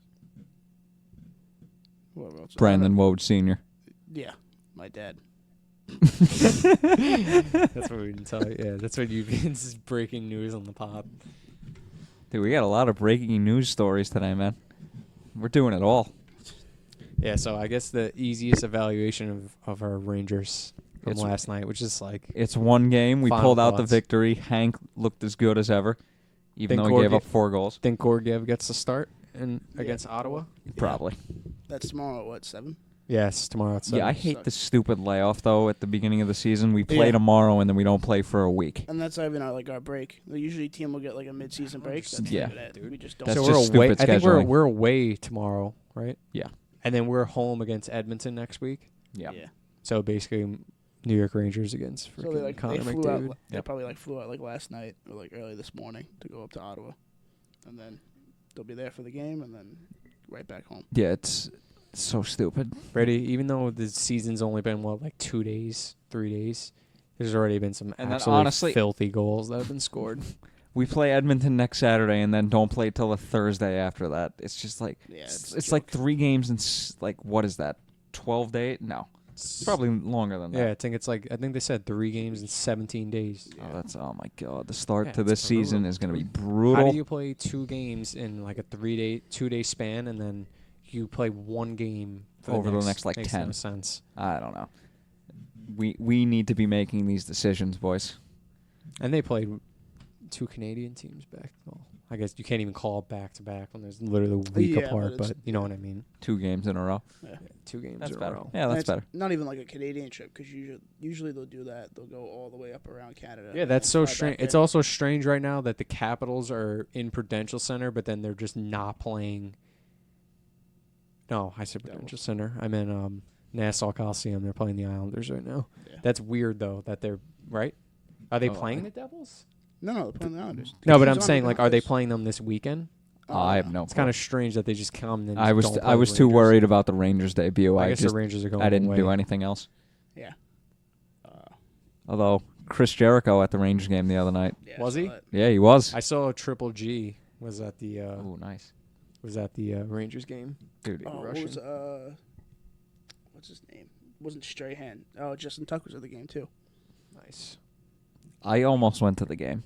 Whoever else. Brandon Woj Sr. Yeah, my dad. that's what we didn't tell you. Yeah, that's what you've been. This is breaking news on the pod. Dude, we got a lot of breaking news stories today, man. We're doing it all. Yeah, so I guess the easiest evaluation of our Rangers from It's- last night, which is like It's one game. We Final pulled out the thoughts. victory. Hank looked as good as ever, even Think though he gave Gorgie- up 4 goals. think Gorgiev gets the start Yeah. against Ottawa. Probably. That's tomorrow. What 7? Yes, tomorrow at 7. Yeah, I hate Sucks. the stupid layoff though. At the beginning of the season, we play Yeah. tomorrow and then we don't play for a week. And that's not even our break. Usually, team will get like a mid-season break. That's Yeah. not it, Dude. we just don't. That's so just we're away. stupid I think scheduling. we're away tomorrow, right? Yeah. And then we're home against Edmonton next week. Yeah. So basically, New York Rangers against So freaking Connor they flew McDavid. out. They Yep. probably flew out like last night or like early this morning to go up to Ottawa, and then they'll be there for the game and then right back home. Yeah, it's so stupid. Brady, even though the season's only been like 2 days, 3 days, there's already been some And then absolutely honestly- filthy goals that have been scored. We play Edmonton next Saturday and then don't play till the Thursday after that. It's just like Yeah, it's like 3 games in like what is that? 12 days? No. It's probably longer than that. Yeah, I think they said 3 games in 17 days. Oh my god, the start Yeah, to it's this season brutal. is going to be How brutal. do you play 2 games in like a 2-day span, and then you play 1 game for Over the next, like, makes 10. No sense. I don't know. We need to be making these decisions, boys. And they played 2 Canadian teams back. Well, I guess you can't even call it back to back when there's literally a week Yeah, apart, but but you know what I mean. 2 games in a row. Yeah. 2 games That's in a better. row. Yeah, And that's it's better. Not even like a Canadian trip because usually they'll do that. They'll go all the way up around Canada. Yeah, and that's then so fly back strange. It's in. also strange right now that the Capitals are in Prudential Center, but then they're just not playing. No, I said Prudential Devils. Center. I meant Nassau Coliseum. They're playing the Islanders right now. Yeah. That's weird though that they're right. Are they Oh, playing I- the Devils? No, they're playing the Islanders. No, but He's I'm on saying the like, are they Islanders. playing them this weekend? I have no. It's kind of strange that they just come. And then I was don't I play was the too Rangers. worried about the Rangers debut. I I guess just the Rangers are going. I didn't away. do anything else. Yeah. Although Chris Jericho at the Rangers game the other night. Yeah, Was I saw he? that. Yeah, he was. I saw Triple G was at the Oh, nice. Rangers game. Dude, Oh, what Russian. was what's his name? It wasn't Strahan. Oh, Justin Tuck was at the game too. Nice. I almost went to the game.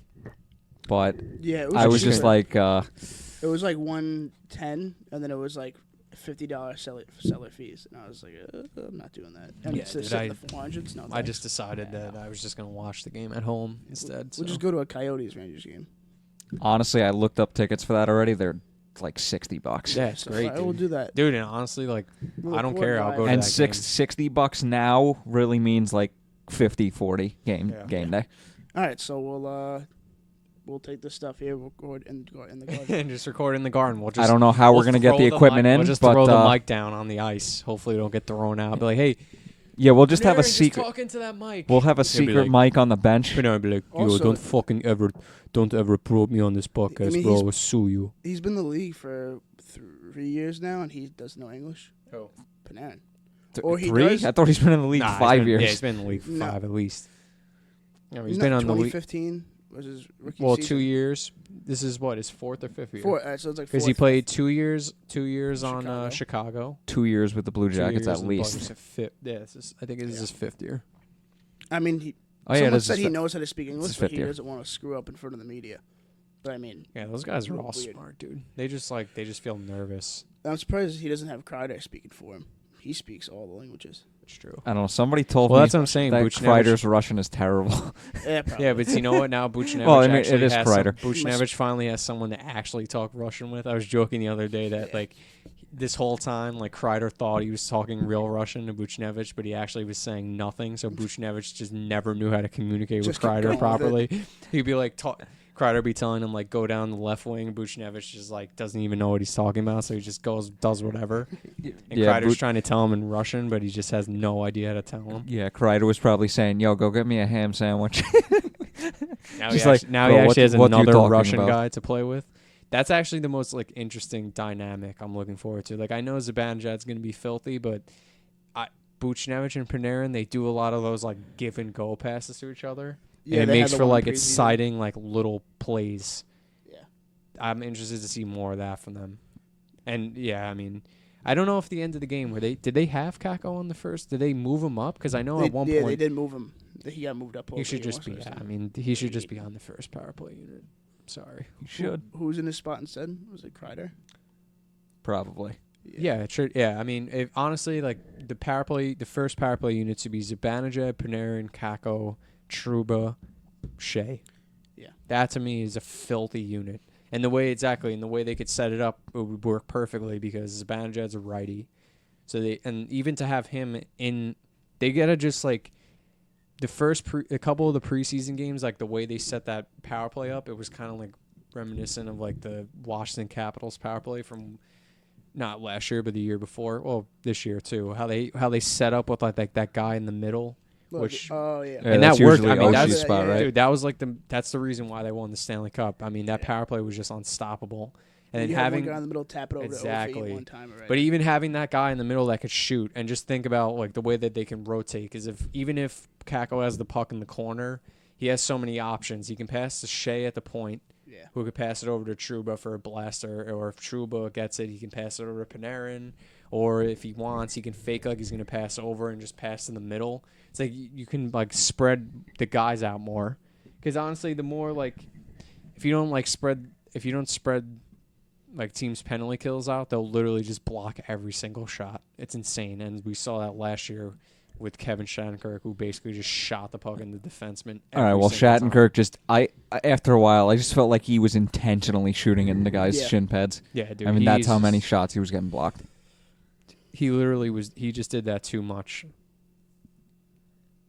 But Yeah, it was I was cheaper. just like It was like $110, and then it was like $50 seller fees, and I was like, I'm not doing that. And Yeah, it's to dude, sit in the 400s. No, I thanks. just decided that I was just gonna watch the game at home instead. We'll just go to a Coyotes Rangers game. honestly, I looked up tickets for that already. They're like $60. Yeah, it's So great. I will Dude. do that. Dude, and honestly, like We'll I don't record care. I'll live. go to And that $60 now really means like 50-40 game day. All right, so we'll take this stuff here. We'll record in the game. garden. And just record in the garden. We'll just. I don't know how we're we'll gonna get throw the equipment mic, in, We'll just but throw the mic down on the ice. Hopefully, it don't get thrown out. Be like, hey, yeah, we'll just have a Panarin, secret. Talk into that mic. We'll have a He'll be secret like- mic on the bench. Panarin be like, yo, Also- don't ever probe me on this podcast, I mean, bro. he's- I'll sue you. He's been in the league for 3 years now, and he doesn't know English. Oh. Panarin. Or he 3? does- I thought he's been in the league Nah, 5 years. Yeah, he's been in the league for No. 5 at least. Yeah, he's No, been on the league. 2015 was his rookie Well, season. 2 years. This is what his 4th or 5th year. So it's like Because he fourth. played 2 years. 2 years on Chicago. Chicago. 2 years with the Blue 2 Jackets years at in least. Bucks. Yeah, I think this is his 5th year. I mean, he. Oh yeah, someone this said is he fi- knows how to speak his English, but fifth he year. doesn't want to screw up in front of the media. But I mean, Yeah, those guys are all Weird. smart, dude. They just feel nervous. I'm surprised he doesn't have Kreider speaking for him. He speaks all the languages. It's true. I don't know. Somebody told Well, me that's what I'm saying. that Buchnevich- Kreider's Russian is terrible. Yeah, probably. Yeah, but you know what? Now Buchnevich Well, I mean, actually it is has Kreider. Buchnevich finally has someone to actually talk Russian with. I was joking the other day that like this whole time, like Kreider thought he was talking real Russian to Buchnevich, but he actually was saying nothing. So Buchnevich just never knew how to communicate Just with keep Kreider going with properly. He'd be like, Kreider be telling him like go down the left wing. Buchnevich just like doesn't even know what he's talking about, so he just does whatever. And Kreider's trying to tell him in Russian, but he just has no idea how to tell him. Yeah, Kreider was probably saying, "Yo, go get me a ham sandwich." Now Just he like, actually, now bro, he actually has what you another talking Russian about? guy to play with. That's actually the most like interesting dynamic I'm looking forward to. Like I know Zibanejad's going to be filthy, but Buchnevich and Panarin, they do a lot of those like give and go passes to each other. Yeah, And it they makes had the for one like preseason. exciting like little plays. Yeah. I'm interested to see more of that from them. And yeah, I mean, I don't know if the end of the game did they have Kako on the first? Did they move him up? Because I know at one they point did move him. He got moved up. he should just be. I mean, he should just be on the first power play unit. Sorry. You should. Who's in his spot instead? Was it Kreider? Probably. Yeah, it should. Yeah, I mean, honestly, like the first power play unit should be Zibanejad, Panarin, Kako, Trouba, Shea. Yeah. That to me is a filthy unit. And the way they could set it up, it would work perfectly because Zibanejad's a righty. So even to have him in, they gotta just like a couple of the preseason games, like the way they set that power play up, it was kind of like reminiscent of like the Washington Capitals power play from not last year but the year before. Well, this year too. How they set up with like that guy in the middle. Which oh yeah, and that's that worked. usually I mean, Oshie's that's spot, right? dude. That was like that's the reason why they won the Stanley Cup. I mean, that power play was just unstoppable. And then you have having one guy in the middle tap it over to exactly, one time already. but even having that guy in the middle that could shoot, and just think about like the way that they can rotate. Because even if Kako has the puck in the corner, he has so many options. He can pass to Shea at the point, who could pass it over to Trouba for a blaster, or if Trouba gets it, he can pass it over to Panarin, or if he wants, he can fake like he's going to pass over and just pass in the middle. It's like you can like spread the guys out more, because honestly, the more like if you don't spread like teams' penalty kills out, they'll literally just block every single shot. It's insane, and we saw that last year with Kevin Shattenkirk, who basically just shot the puck in the defenseman. All right, well, single Shattenkirk time. after a while, I just felt like he was intentionally shooting in the guy's shin pads. Yeah, dude. I mean, that's how many shots he was getting blocked. He literally was. He just did that too much.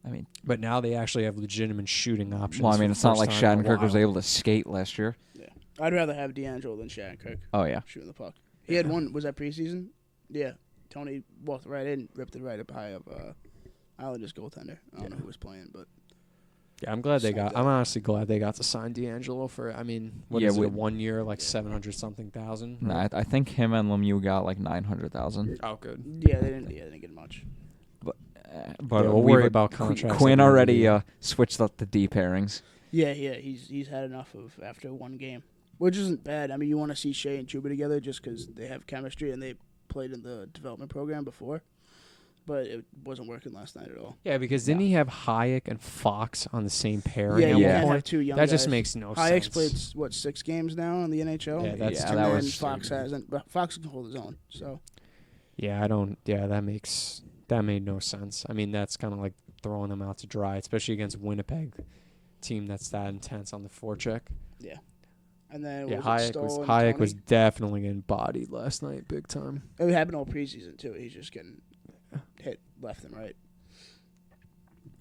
I mean, but now they actually have legitimate shooting options. well, I mean, for it's the not first like time in a Shattenkirk was while. able to skate last year. Yeah, I'd rather have D'Angelo than Shattenkirk Oh yeah. shooting the puck. He had one. Was that preseason? Yeah, Tony walked right in, ripped it right up high of Islanders goaltender. I don't know who was playing, but Yeah, I'm glad they Signed got. up. I'm honestly glad they got to sign D'Angelo for. I mean, what Yeah, is it? we- A 1 year, like 700-something thousand. Nah, I think him and Lemieux got like 900,000. Oh, good. yeah, they didn't get much. But Yeah, we'll we worry were- about contracts Quinn at the end of the already year. switched up the D pairings. Yeah, he's had enough of after one game, which isn't bad. I mean, you want to see Shea and Trouba together just because they have chemistry and they played in the development program before, but it wasn't working last night at all. Yeah, because didn't he have Hayek and Fox on the same pairing Yeah, at you one can't point? have two young That guys. just makes no Hayek's sense. played 6 games now in the NHL. Yeah, that's Yeah, and that then was Fox hasn't. But Fox can hold his own. So Yeah, I don't. Yeah, that made no sense. I mean, that's kind of like throwing them out to dry, especially against Winnipeg, team that's that intense on the forecheck. yeah, and then Yeah, was it Staal and Hayek Tony? was definitely getting bodied last night, big time. It happened all preseason too. He's just getting hit left and right.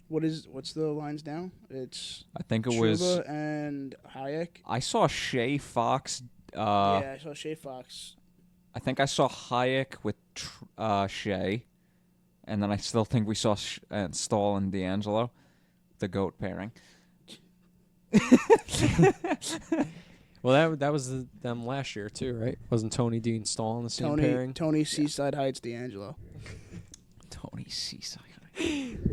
What's the lines now? It's I think it was. Trouba and Hayek. I saw Shea Fox. Yeah, I saw Shea Fox. I think I saw Hayek with Shea, and then I still think we saw Staal and D'Angelo, the GOAT pairing. Well, that was them last year too, right? Wasn't Tony D and Staal on the same pairing? Tony Seaside Heights D'Angelo. Tony Seaside.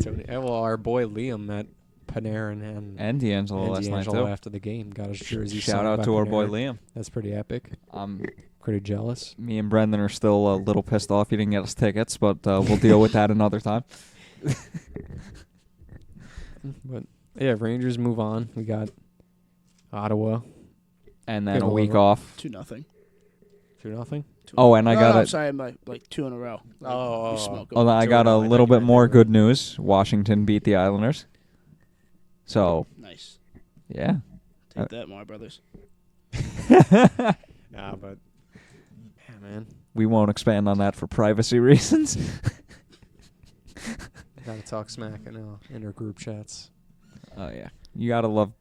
Tony, well, our boy Liam met Panarin and D'Angelo last night D'Angelo too. after the game got his jersey. Shout signed out by to our boy Panarin. Liam. That's pretty epic. Pretty jealous. Me and Brendan are still a little pissed off he didn't get us tickets, but we'll deal with that another time. But yeah, Rangers move on. We got Ottawa And then Good a week over. off. 2-0. 2-0. Oh, and I got I'm it. sorry, like 2 in a row. Like, Oh. you smoke 'em. Oh, I got a I little thought you bit meant more they were- good news. Washington beat the Islanders. So, Nice. yeah. Take that, my brothers. Nah, but yeah, man. we won't expand on that for privacy reasons. Gotta talk smack in our group chats. Oh, yeah. You gotta love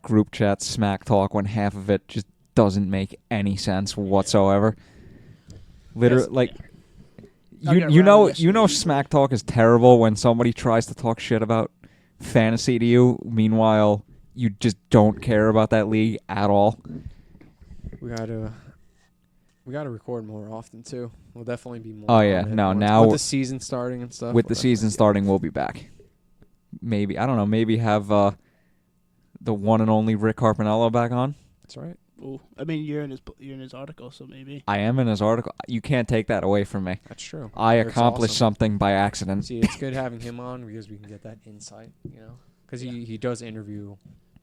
group chat smack talk when half of it just doesn't make any sense whatsoever. Literally, Yes, like, I got you know yesterday. smack talk is terrible when somebody tries to talk shit about fantasy to you. Meanwhile, you just don't care about that league at all. We gotta record more often too. We'll definitely be more. Oh, yeah. on it No, once- now- with the season starting and stuff. With we'll the definitely season be- starting, we'll be back. Maybe, I don't know, maybe have the one and only Rick Carpinello back on. That's right. Ooh, I mean, you're in his article, so maybe. I am in his article. You can't take that away from me. That's true. I It's accomplished awesome. something by accident. See, it's good having him on because we can get that insight, because he does interview.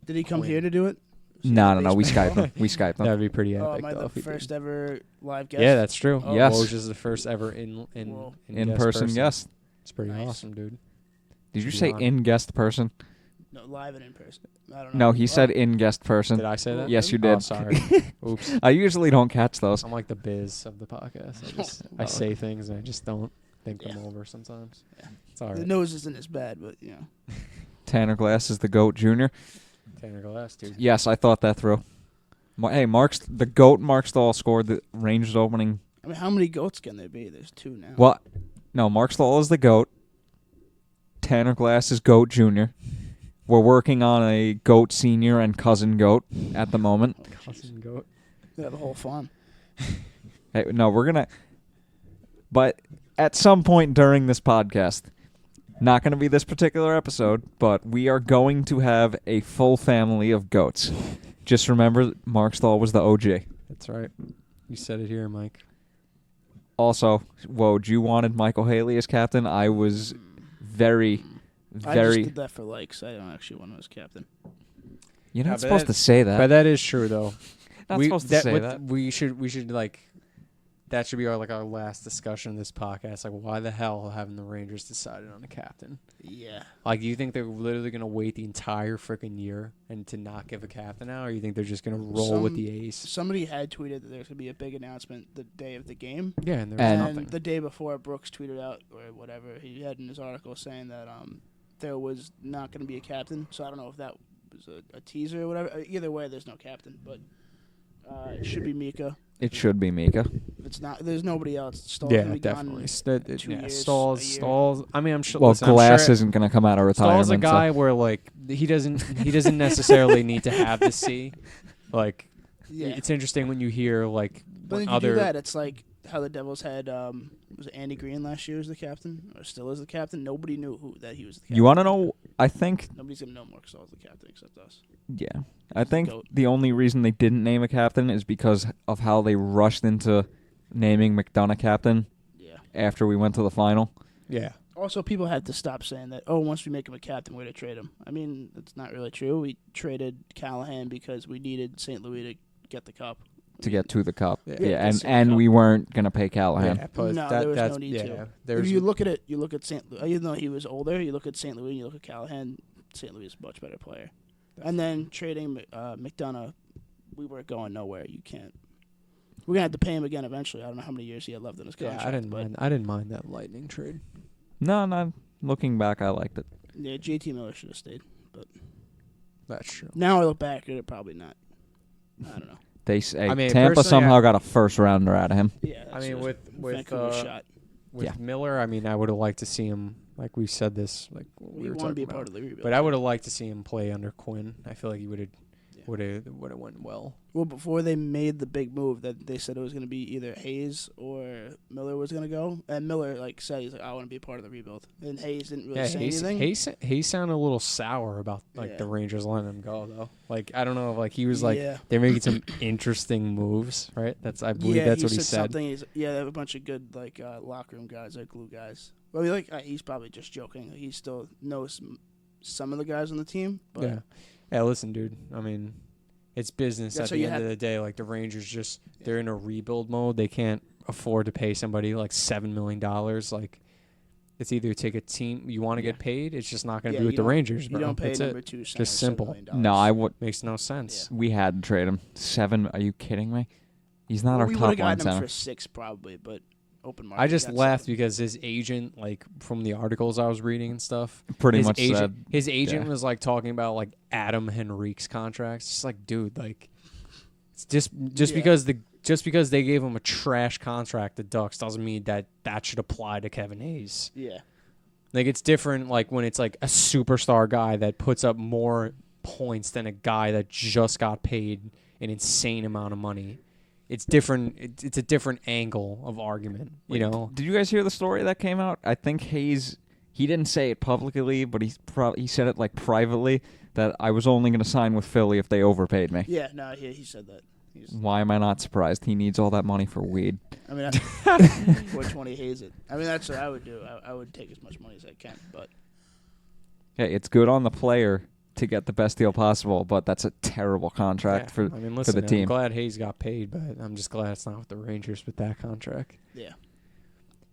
Did he come Quinn. here to do it? No, we Baseball? Skyped him. We Skyped him. That'd be pretty Oh, epic. am I though, the if he did. first ever live guest? Yeah, that's true. Oh. Yes. Woj is the first ever in In person guest. It's pretty Nice. awesome, dude. Did you Be say on. in guest person? No, live and in person. I don't know. No, he said in guest person. Did I say that? Yes, you Oh, did. sorry. Oops. I usually don't catch those. I'm like the biz of the podcast. I Well, say things and I just don't think Yeah. them over sometimes. Yeah. It's all The right. nose isn't as bad, but Tanner Glass is the GOAT Junior. Tanner Glass, dude. Yes, I thought that through. Hey, the GOAT Marc Staal scored the Rangers opening. I mean, how many goats can there be? There's 2 now. What? No, Marc Staal is the GOAT. Tanner Glass is GOAT Junior. We're working on a GOAT Senior and cousin GOAT at the moment. Cousin goat. They have a whole farm. Hey, no, we're going to... But at some point during this podcast, not going to be this particular episode, but we are going to have a full family of goats. Just remember, Marc Staal was the OG. That's right. You said it here, Mike. Also, Woj, you wanted Michael Haley as captain. I was very, I just very... did that for likes. I don't actually want him as captain. You're Yeah, not but supposed that- to say that. But that is true, though. Not supposed to say that. We should like. That should be our last discussion of this podcast. Like, why the hell haven't the Rangers decided on a captain? Yeah. Like, do you think they're literally gonna wait the entire freaking year and to not give a captain out, or you think they're just gonna roll with the ace? Somebody had tweeted that there's going to be a big announcement the day of the game. Yeah, and there's And- nothing. And the day before, Brooks tweeted out, or whatever, he had in his article saying that there was not going to be a captain. So I don't know if that was a teaser or whatever. Either way, there's no captain. But it should be Mika. It should be Mika. If it's not, there's nobody else. Stall's Yeah, gonna be definitely. Gone 2 years, Stalls. a year. Stalls. I mean, I'm sure. Well, listen, I'm Glass sure isn't going to come out of retirement. Stahl's a guy where he doesn't necessarily need to have the C. Like, Yeah. it's interesting when you hear But when if you other do that, it's like how the Devils had was it Andy Green last year as the captain, or still is the captain. Nobody knew that he was the captain. You want to know? I think, Nobody's gonna know Marc Staal is the captain except us. yeah. I think GOAT. the only reason they didn't name a captain is because of how they rushed into naming McDonough captain Yeah. after we went to the final. yeah. Also, people had to stop saying that. Oh, once we make him a captain, we're gonna trade him. I mean, that's not really true. We traded Callahan because we needed St. Louis to get the cup. To get to the cup. Yeah. Yeah, Get to the and cup. we weren't going to pay Callahan. Yeah, but No, that, there was that's no need yeah. to. There's If you look at it, you look at St. Louis. Even though he was older, you look at St. Louis and you look at Callahan. St. Louis is a much better player. And then trading McDonough, we were going nowhere. You can't. We're gonna have to pay him again eventually. I don't know how many years he had left in his contract. I didn't mind that Lightning trade. No, looking back, I liked it. Yeah, JT Miller should have stayed. That's true. Now I look back at it, probably not. I don't know. They say I mean, Tampa personally, somehow got a first rounder out of him. Yeah, I mean, with Vancouver shot. Yeah. Miller, I mean, I would have liked to see him. Like we said this, like We we were want to be talking a about. part of the rebuild. But I would have liked to see him play under Quinn. I feel like he would have Yeah. would have went well. Well, before they made the big move, that they said it was going to be either Hayes or Miller was going to go, and Miller said he's like, I want to be a part of the rebuild, and Hayes didn't really say anything. Hayes sounded a little sour about Yeah. the Rangers letting him go though. Like I don't know if he was like Yeah. they're making some interesting moves, right? I believe that's what he said. Something. They have a bunch of good locker room guys, glue guys. Well, he's probably just joking. He still knows some of the guys on the team. But Yeah. Listen, dude. I mean, it's business That's at what the you end have- of the day. Like the Rangers they're in a rebuild mode. They can't afford to pay somebody like $7 million. Like it's either take a team you want to get paid. It's just not going to be with the Rangers, bro. You don't pay That's number it. 2 center Just simple. $7 million. No, I would. Makes no sense. We had to trade him. 7? Are you kidding me? He's not our we would top have line gotten him center. for 6 probably, but open market. I just got laughed 7. because his agent, like from the articles I was reading and stuff, Pretty his much agent, said. his agent yeah. was like talking about like Adam Henrique's contracts. It's like, dude, like, it's just because they gave him a trash contract, the Ducks, doesn't mean that should apply to Kevin Hayes. Yeah. Like, it's different, like when it's like a superstar guy that puts up more points than a guy that just got paid an insane amount of money. It's different. It's a different angle of argument, you know. Did you guys hear the story that came out? I think Hayes, he didn't say it publicly, but he said it like privately that I was only going to sign with Philly if they overpaid me. Yeah, no, he said that. Why am I not surprised? He needs all that money for weed. I mean, which one he hates it. I mean, that's what I would do. I would take as much money as I can, but Okay, it's good on the player to get the best deal possible, but that's a terrible contract for the team. I'm glad Hayes got paid, but I'm just glad it's not with the Rangers with that contract. yeah.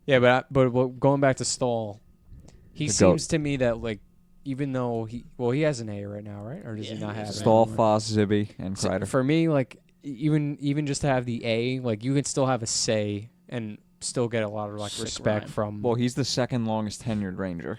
Yeah, but going back to Staal, he The seems GOAT. to me that like even though he has an A right now, right? Or does he Yeah, not he have has it? Staal, anymore? Foss, Zibby, and So Kreider. for me, like even just to have the A, like you can still have a say and still get a lot of like Sick respect rhyme. from. Well, he's the second longest tenured Ranger.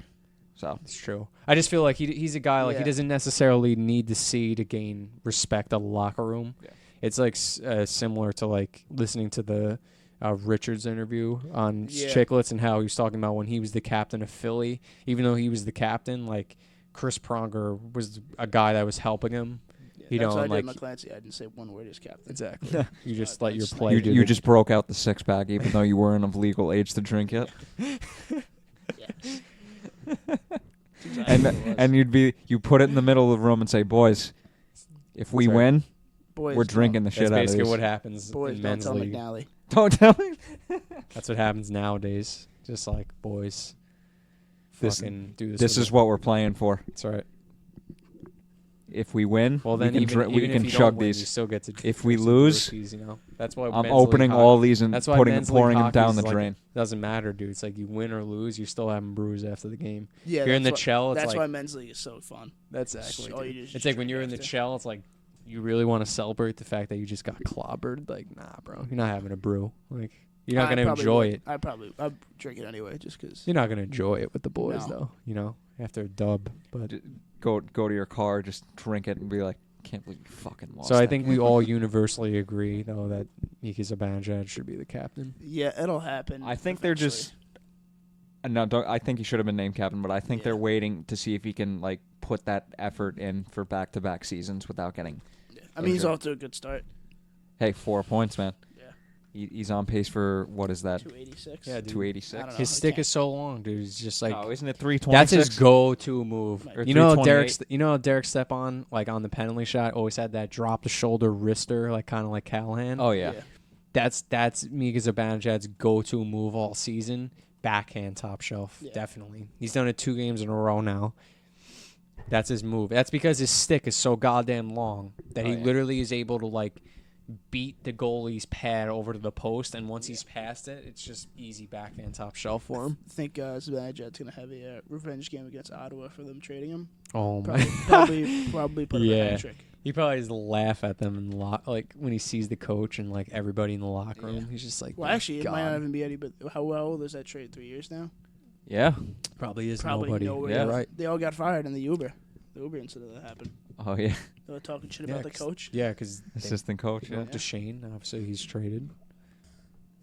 So It's true. I just feel like he's a guy like he Yeah. doesn't necessarily need to see to gain respect of the locker room. Yeah. It's like similar to like listening to the Richards interview on Chicklets and how he was talking about when he was the captain of Philly. Even though he was the captain, like Chris Pronger was a guy that was helping him. Yeah, You that's know, what I and, did like- McClancy. I didn't say one word as captain. Exactly. You just let your That's play. you just broke out the 6-pack even though you weren't of legal age to drink yet. Yes. And you put it in the middle of the room and say, boys, if we That's right. win, boys, we're drinking the That's shit out of basically these. what happens Boys, in don't men's tell league. McNally. Don't tell me. That's what happens nowadays. Just like boys, This- fucking do this. This with is it. what we're playing for. That's right. If we win, Well, then we can even we if can you chug don't win, these. You still get to. If we get to lose, trophies, you know. That's why I'm men's opening league all hockey- these and That's why pouring men's league them hockey down is the like- drain. Doesn't matter, dude. It's like you win or lose, you still have them bruised after the game. Yeah, If you're in the that's chell, why, it's that's like why men's league is so fun. that's exactly. all dude. you do is It's just like when drink you're in the after. chell, it's like you really want to celebrate the fact that you just got clobbered. Like, nah, bro, you're not having a brew. Like, you're not I gonna probably enjoy would. it. I'd drink it anyway, just because. You're not gonna enjoy it with the boys, No. though. You know, after a dub. But Go to your car, just drink it, and be like, can't believe you fucking lost. so I that think game." we all universally agree, though, that Mika Zibanejad should be the captain. Yeah, it'll happen. I think they're just. No, I think he should have been named captain, but I think they're Yeah. waiting to see if he can like put that effort in for back-to-back seasons without getting. Yeah. I mean, he's injured. off to a good start. Hey, 4 points, man. Yeah. He's on pace for what is that? 286. Yeah, dude. 286. I don't know. His stick is so long, dude. It's just like No, isn't it 326? that's his go-to move. Or You know, how 328? Derek Stepan, like on the penalty shot, always had that drop the shoulder wrister, like kind of like Callahan. Oh yeah. That's Mika Zibanejad's go-to move all season. Backhand top shelf, Yeah. definitely. He's done it 2 games in a row now. That's his move. That's because his stick is so goddamn long that he Oh, yeah. literally is able to like beat the goalie's pad over to the post, and once he's past it, it's just easy backhand top shelf for him. I think Zibanejad's gonna have a revenge game against Ottawa for them trading him. Oh my! Probably put him Yeah. a hat trick. He probably just laugh at them in the like when he sees the coach and like everybody in the locker room. Yeah. He's just like, Well, actually, it might not God. even be Eddie. But how old is that trade? 3 years now. Yeah. Probably is Probably nobody. nowhere. Yeah. Right. They all got fired in the Uber incident that happened. Oh yeah. They were talking shit Yeah, about the 'cause- coach. Yeah, because Assistant coach. Yeah. Deshane, obviously he's traded.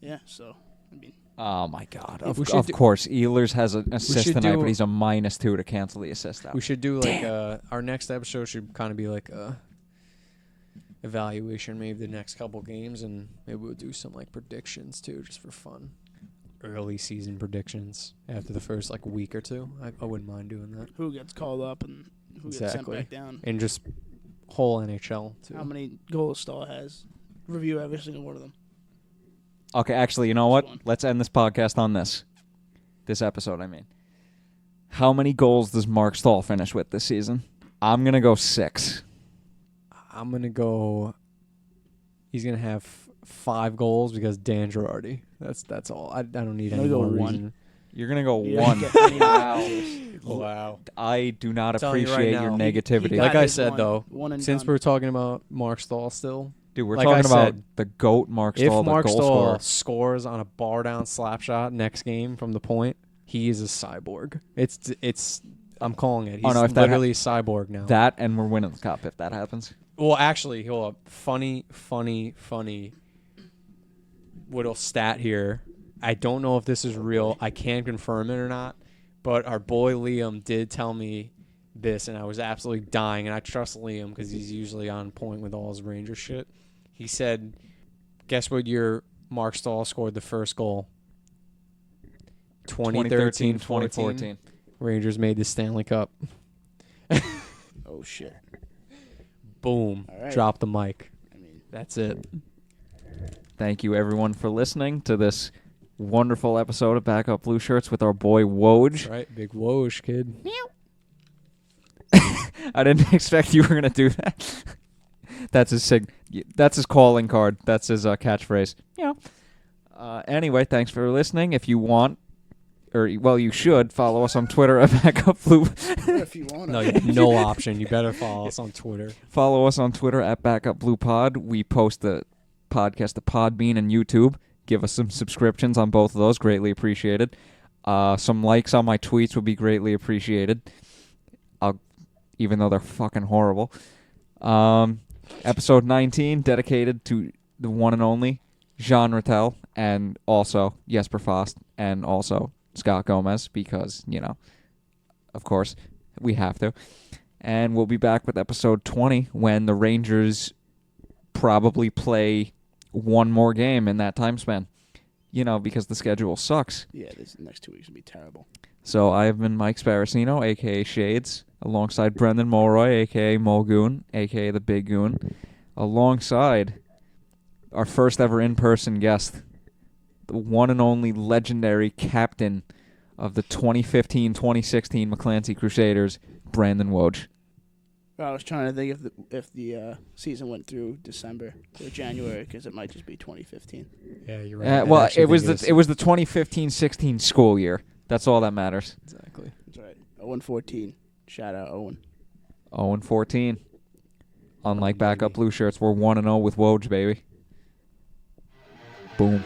Yeah. So I mean, Oh my God. We Of should do- course, Ehlers has an assist tonight, do- but he's a -2 to cancel the assist out. We should do like our next episode should kind of be like a evaluation, maybe the next couple games, and maybe we'll do some like predictions too, just for fun. Early season predictions after the first like week or two. I wouldn't mind doing that. who gets called up and who gets sent Exactly. back down? And just whole NHL too. How many goals Staal has? Review every single one of them. Okay, actually, you know what? This one. Let's end this podcast on this. This episode, I mean. How many goals does Marc Staal finish with this season? I'm going to go 6. I'm gonna go. He's gonna have 5 goals because Dan Girardi. That's all. I don't need I'm any gonna more go 1. reason. You're going to go You 1. don't get any more. Wow. I do not I'm telling you right appreciate now. your He- negativity. he Like got I his said one. though, One and since done. we're talking about Marc Staal still, Dude, we're Like talking I about said, the GOAT, Marc if Staal, the Marc goal Staal scorer. scores on a bar down slap shot next game from the point, he is a cyborg. It's I'm calling it. He's no, if that literally a cyborg now. That, and we're winning the cup if that happens. Well, actually, hold up. Funny little stat here. I don't know if this is real. I can't confirm it or not. But our boy Liam did tell me this, and I was absolutely dying. And I trust Liam because he's usually on point with all his Ranger shit. He said, guess what year Marc Staal scored the first goal? 2013, 2014. Rangers made the Stanley Cup. Oh, shit. Boom. All right. Drop the mic. I mean, That's it. Thank you, everyone, for listening to this wonderful episode of Backup Blue Shirts with our boy Woj. That's right. Big Woj, kid. I didn't expect you were going to do that. That's his calling card. That's his catchphrase. Yeah. Anyway, thanks for listening. If you want, you should follow us on Twitter at Backup Blue. if you want No, you have no option. You better follow us on Twitter. Follow us on Twitter at Backup Blue Pod. We post the podcast to Podbean and YouTube. Give us some subscriptions on both of those. Greatly appreciated. Some likes on my tweets would be greatly appreciated. Even though they're fucking horrible. Episode 19 dedicated to the one and only Jean Rattel and also Jesper Fast and also Scott Gomez because, of course, we have to. And we'll be back with episode 20 when the Rangers probably play one more game in that time span. Because the schedule sucks. Yeah, the next 2 weeks will be terrible. So I have been Mike Sparacino, a.k.a. Shades, alongside Brendan Mulroy, a.k.a. Mulgoon, a.k.a. The Big Goon, alongside our first ever in-person guest, the one and only legendary captain of the 2015-2016 McClancy Crusaders, Brandon Woj. I was trying to think if the season went through December or January because it might just be 2015. Yeah, you're right. Well, it was the 2015-16 school year. That's all that matters. Exactly. That's right. 0-14. Shout out Owen. 0-14. Unlike Backup Blue Shirts, we're 1-0 with Woj, baby. Boom.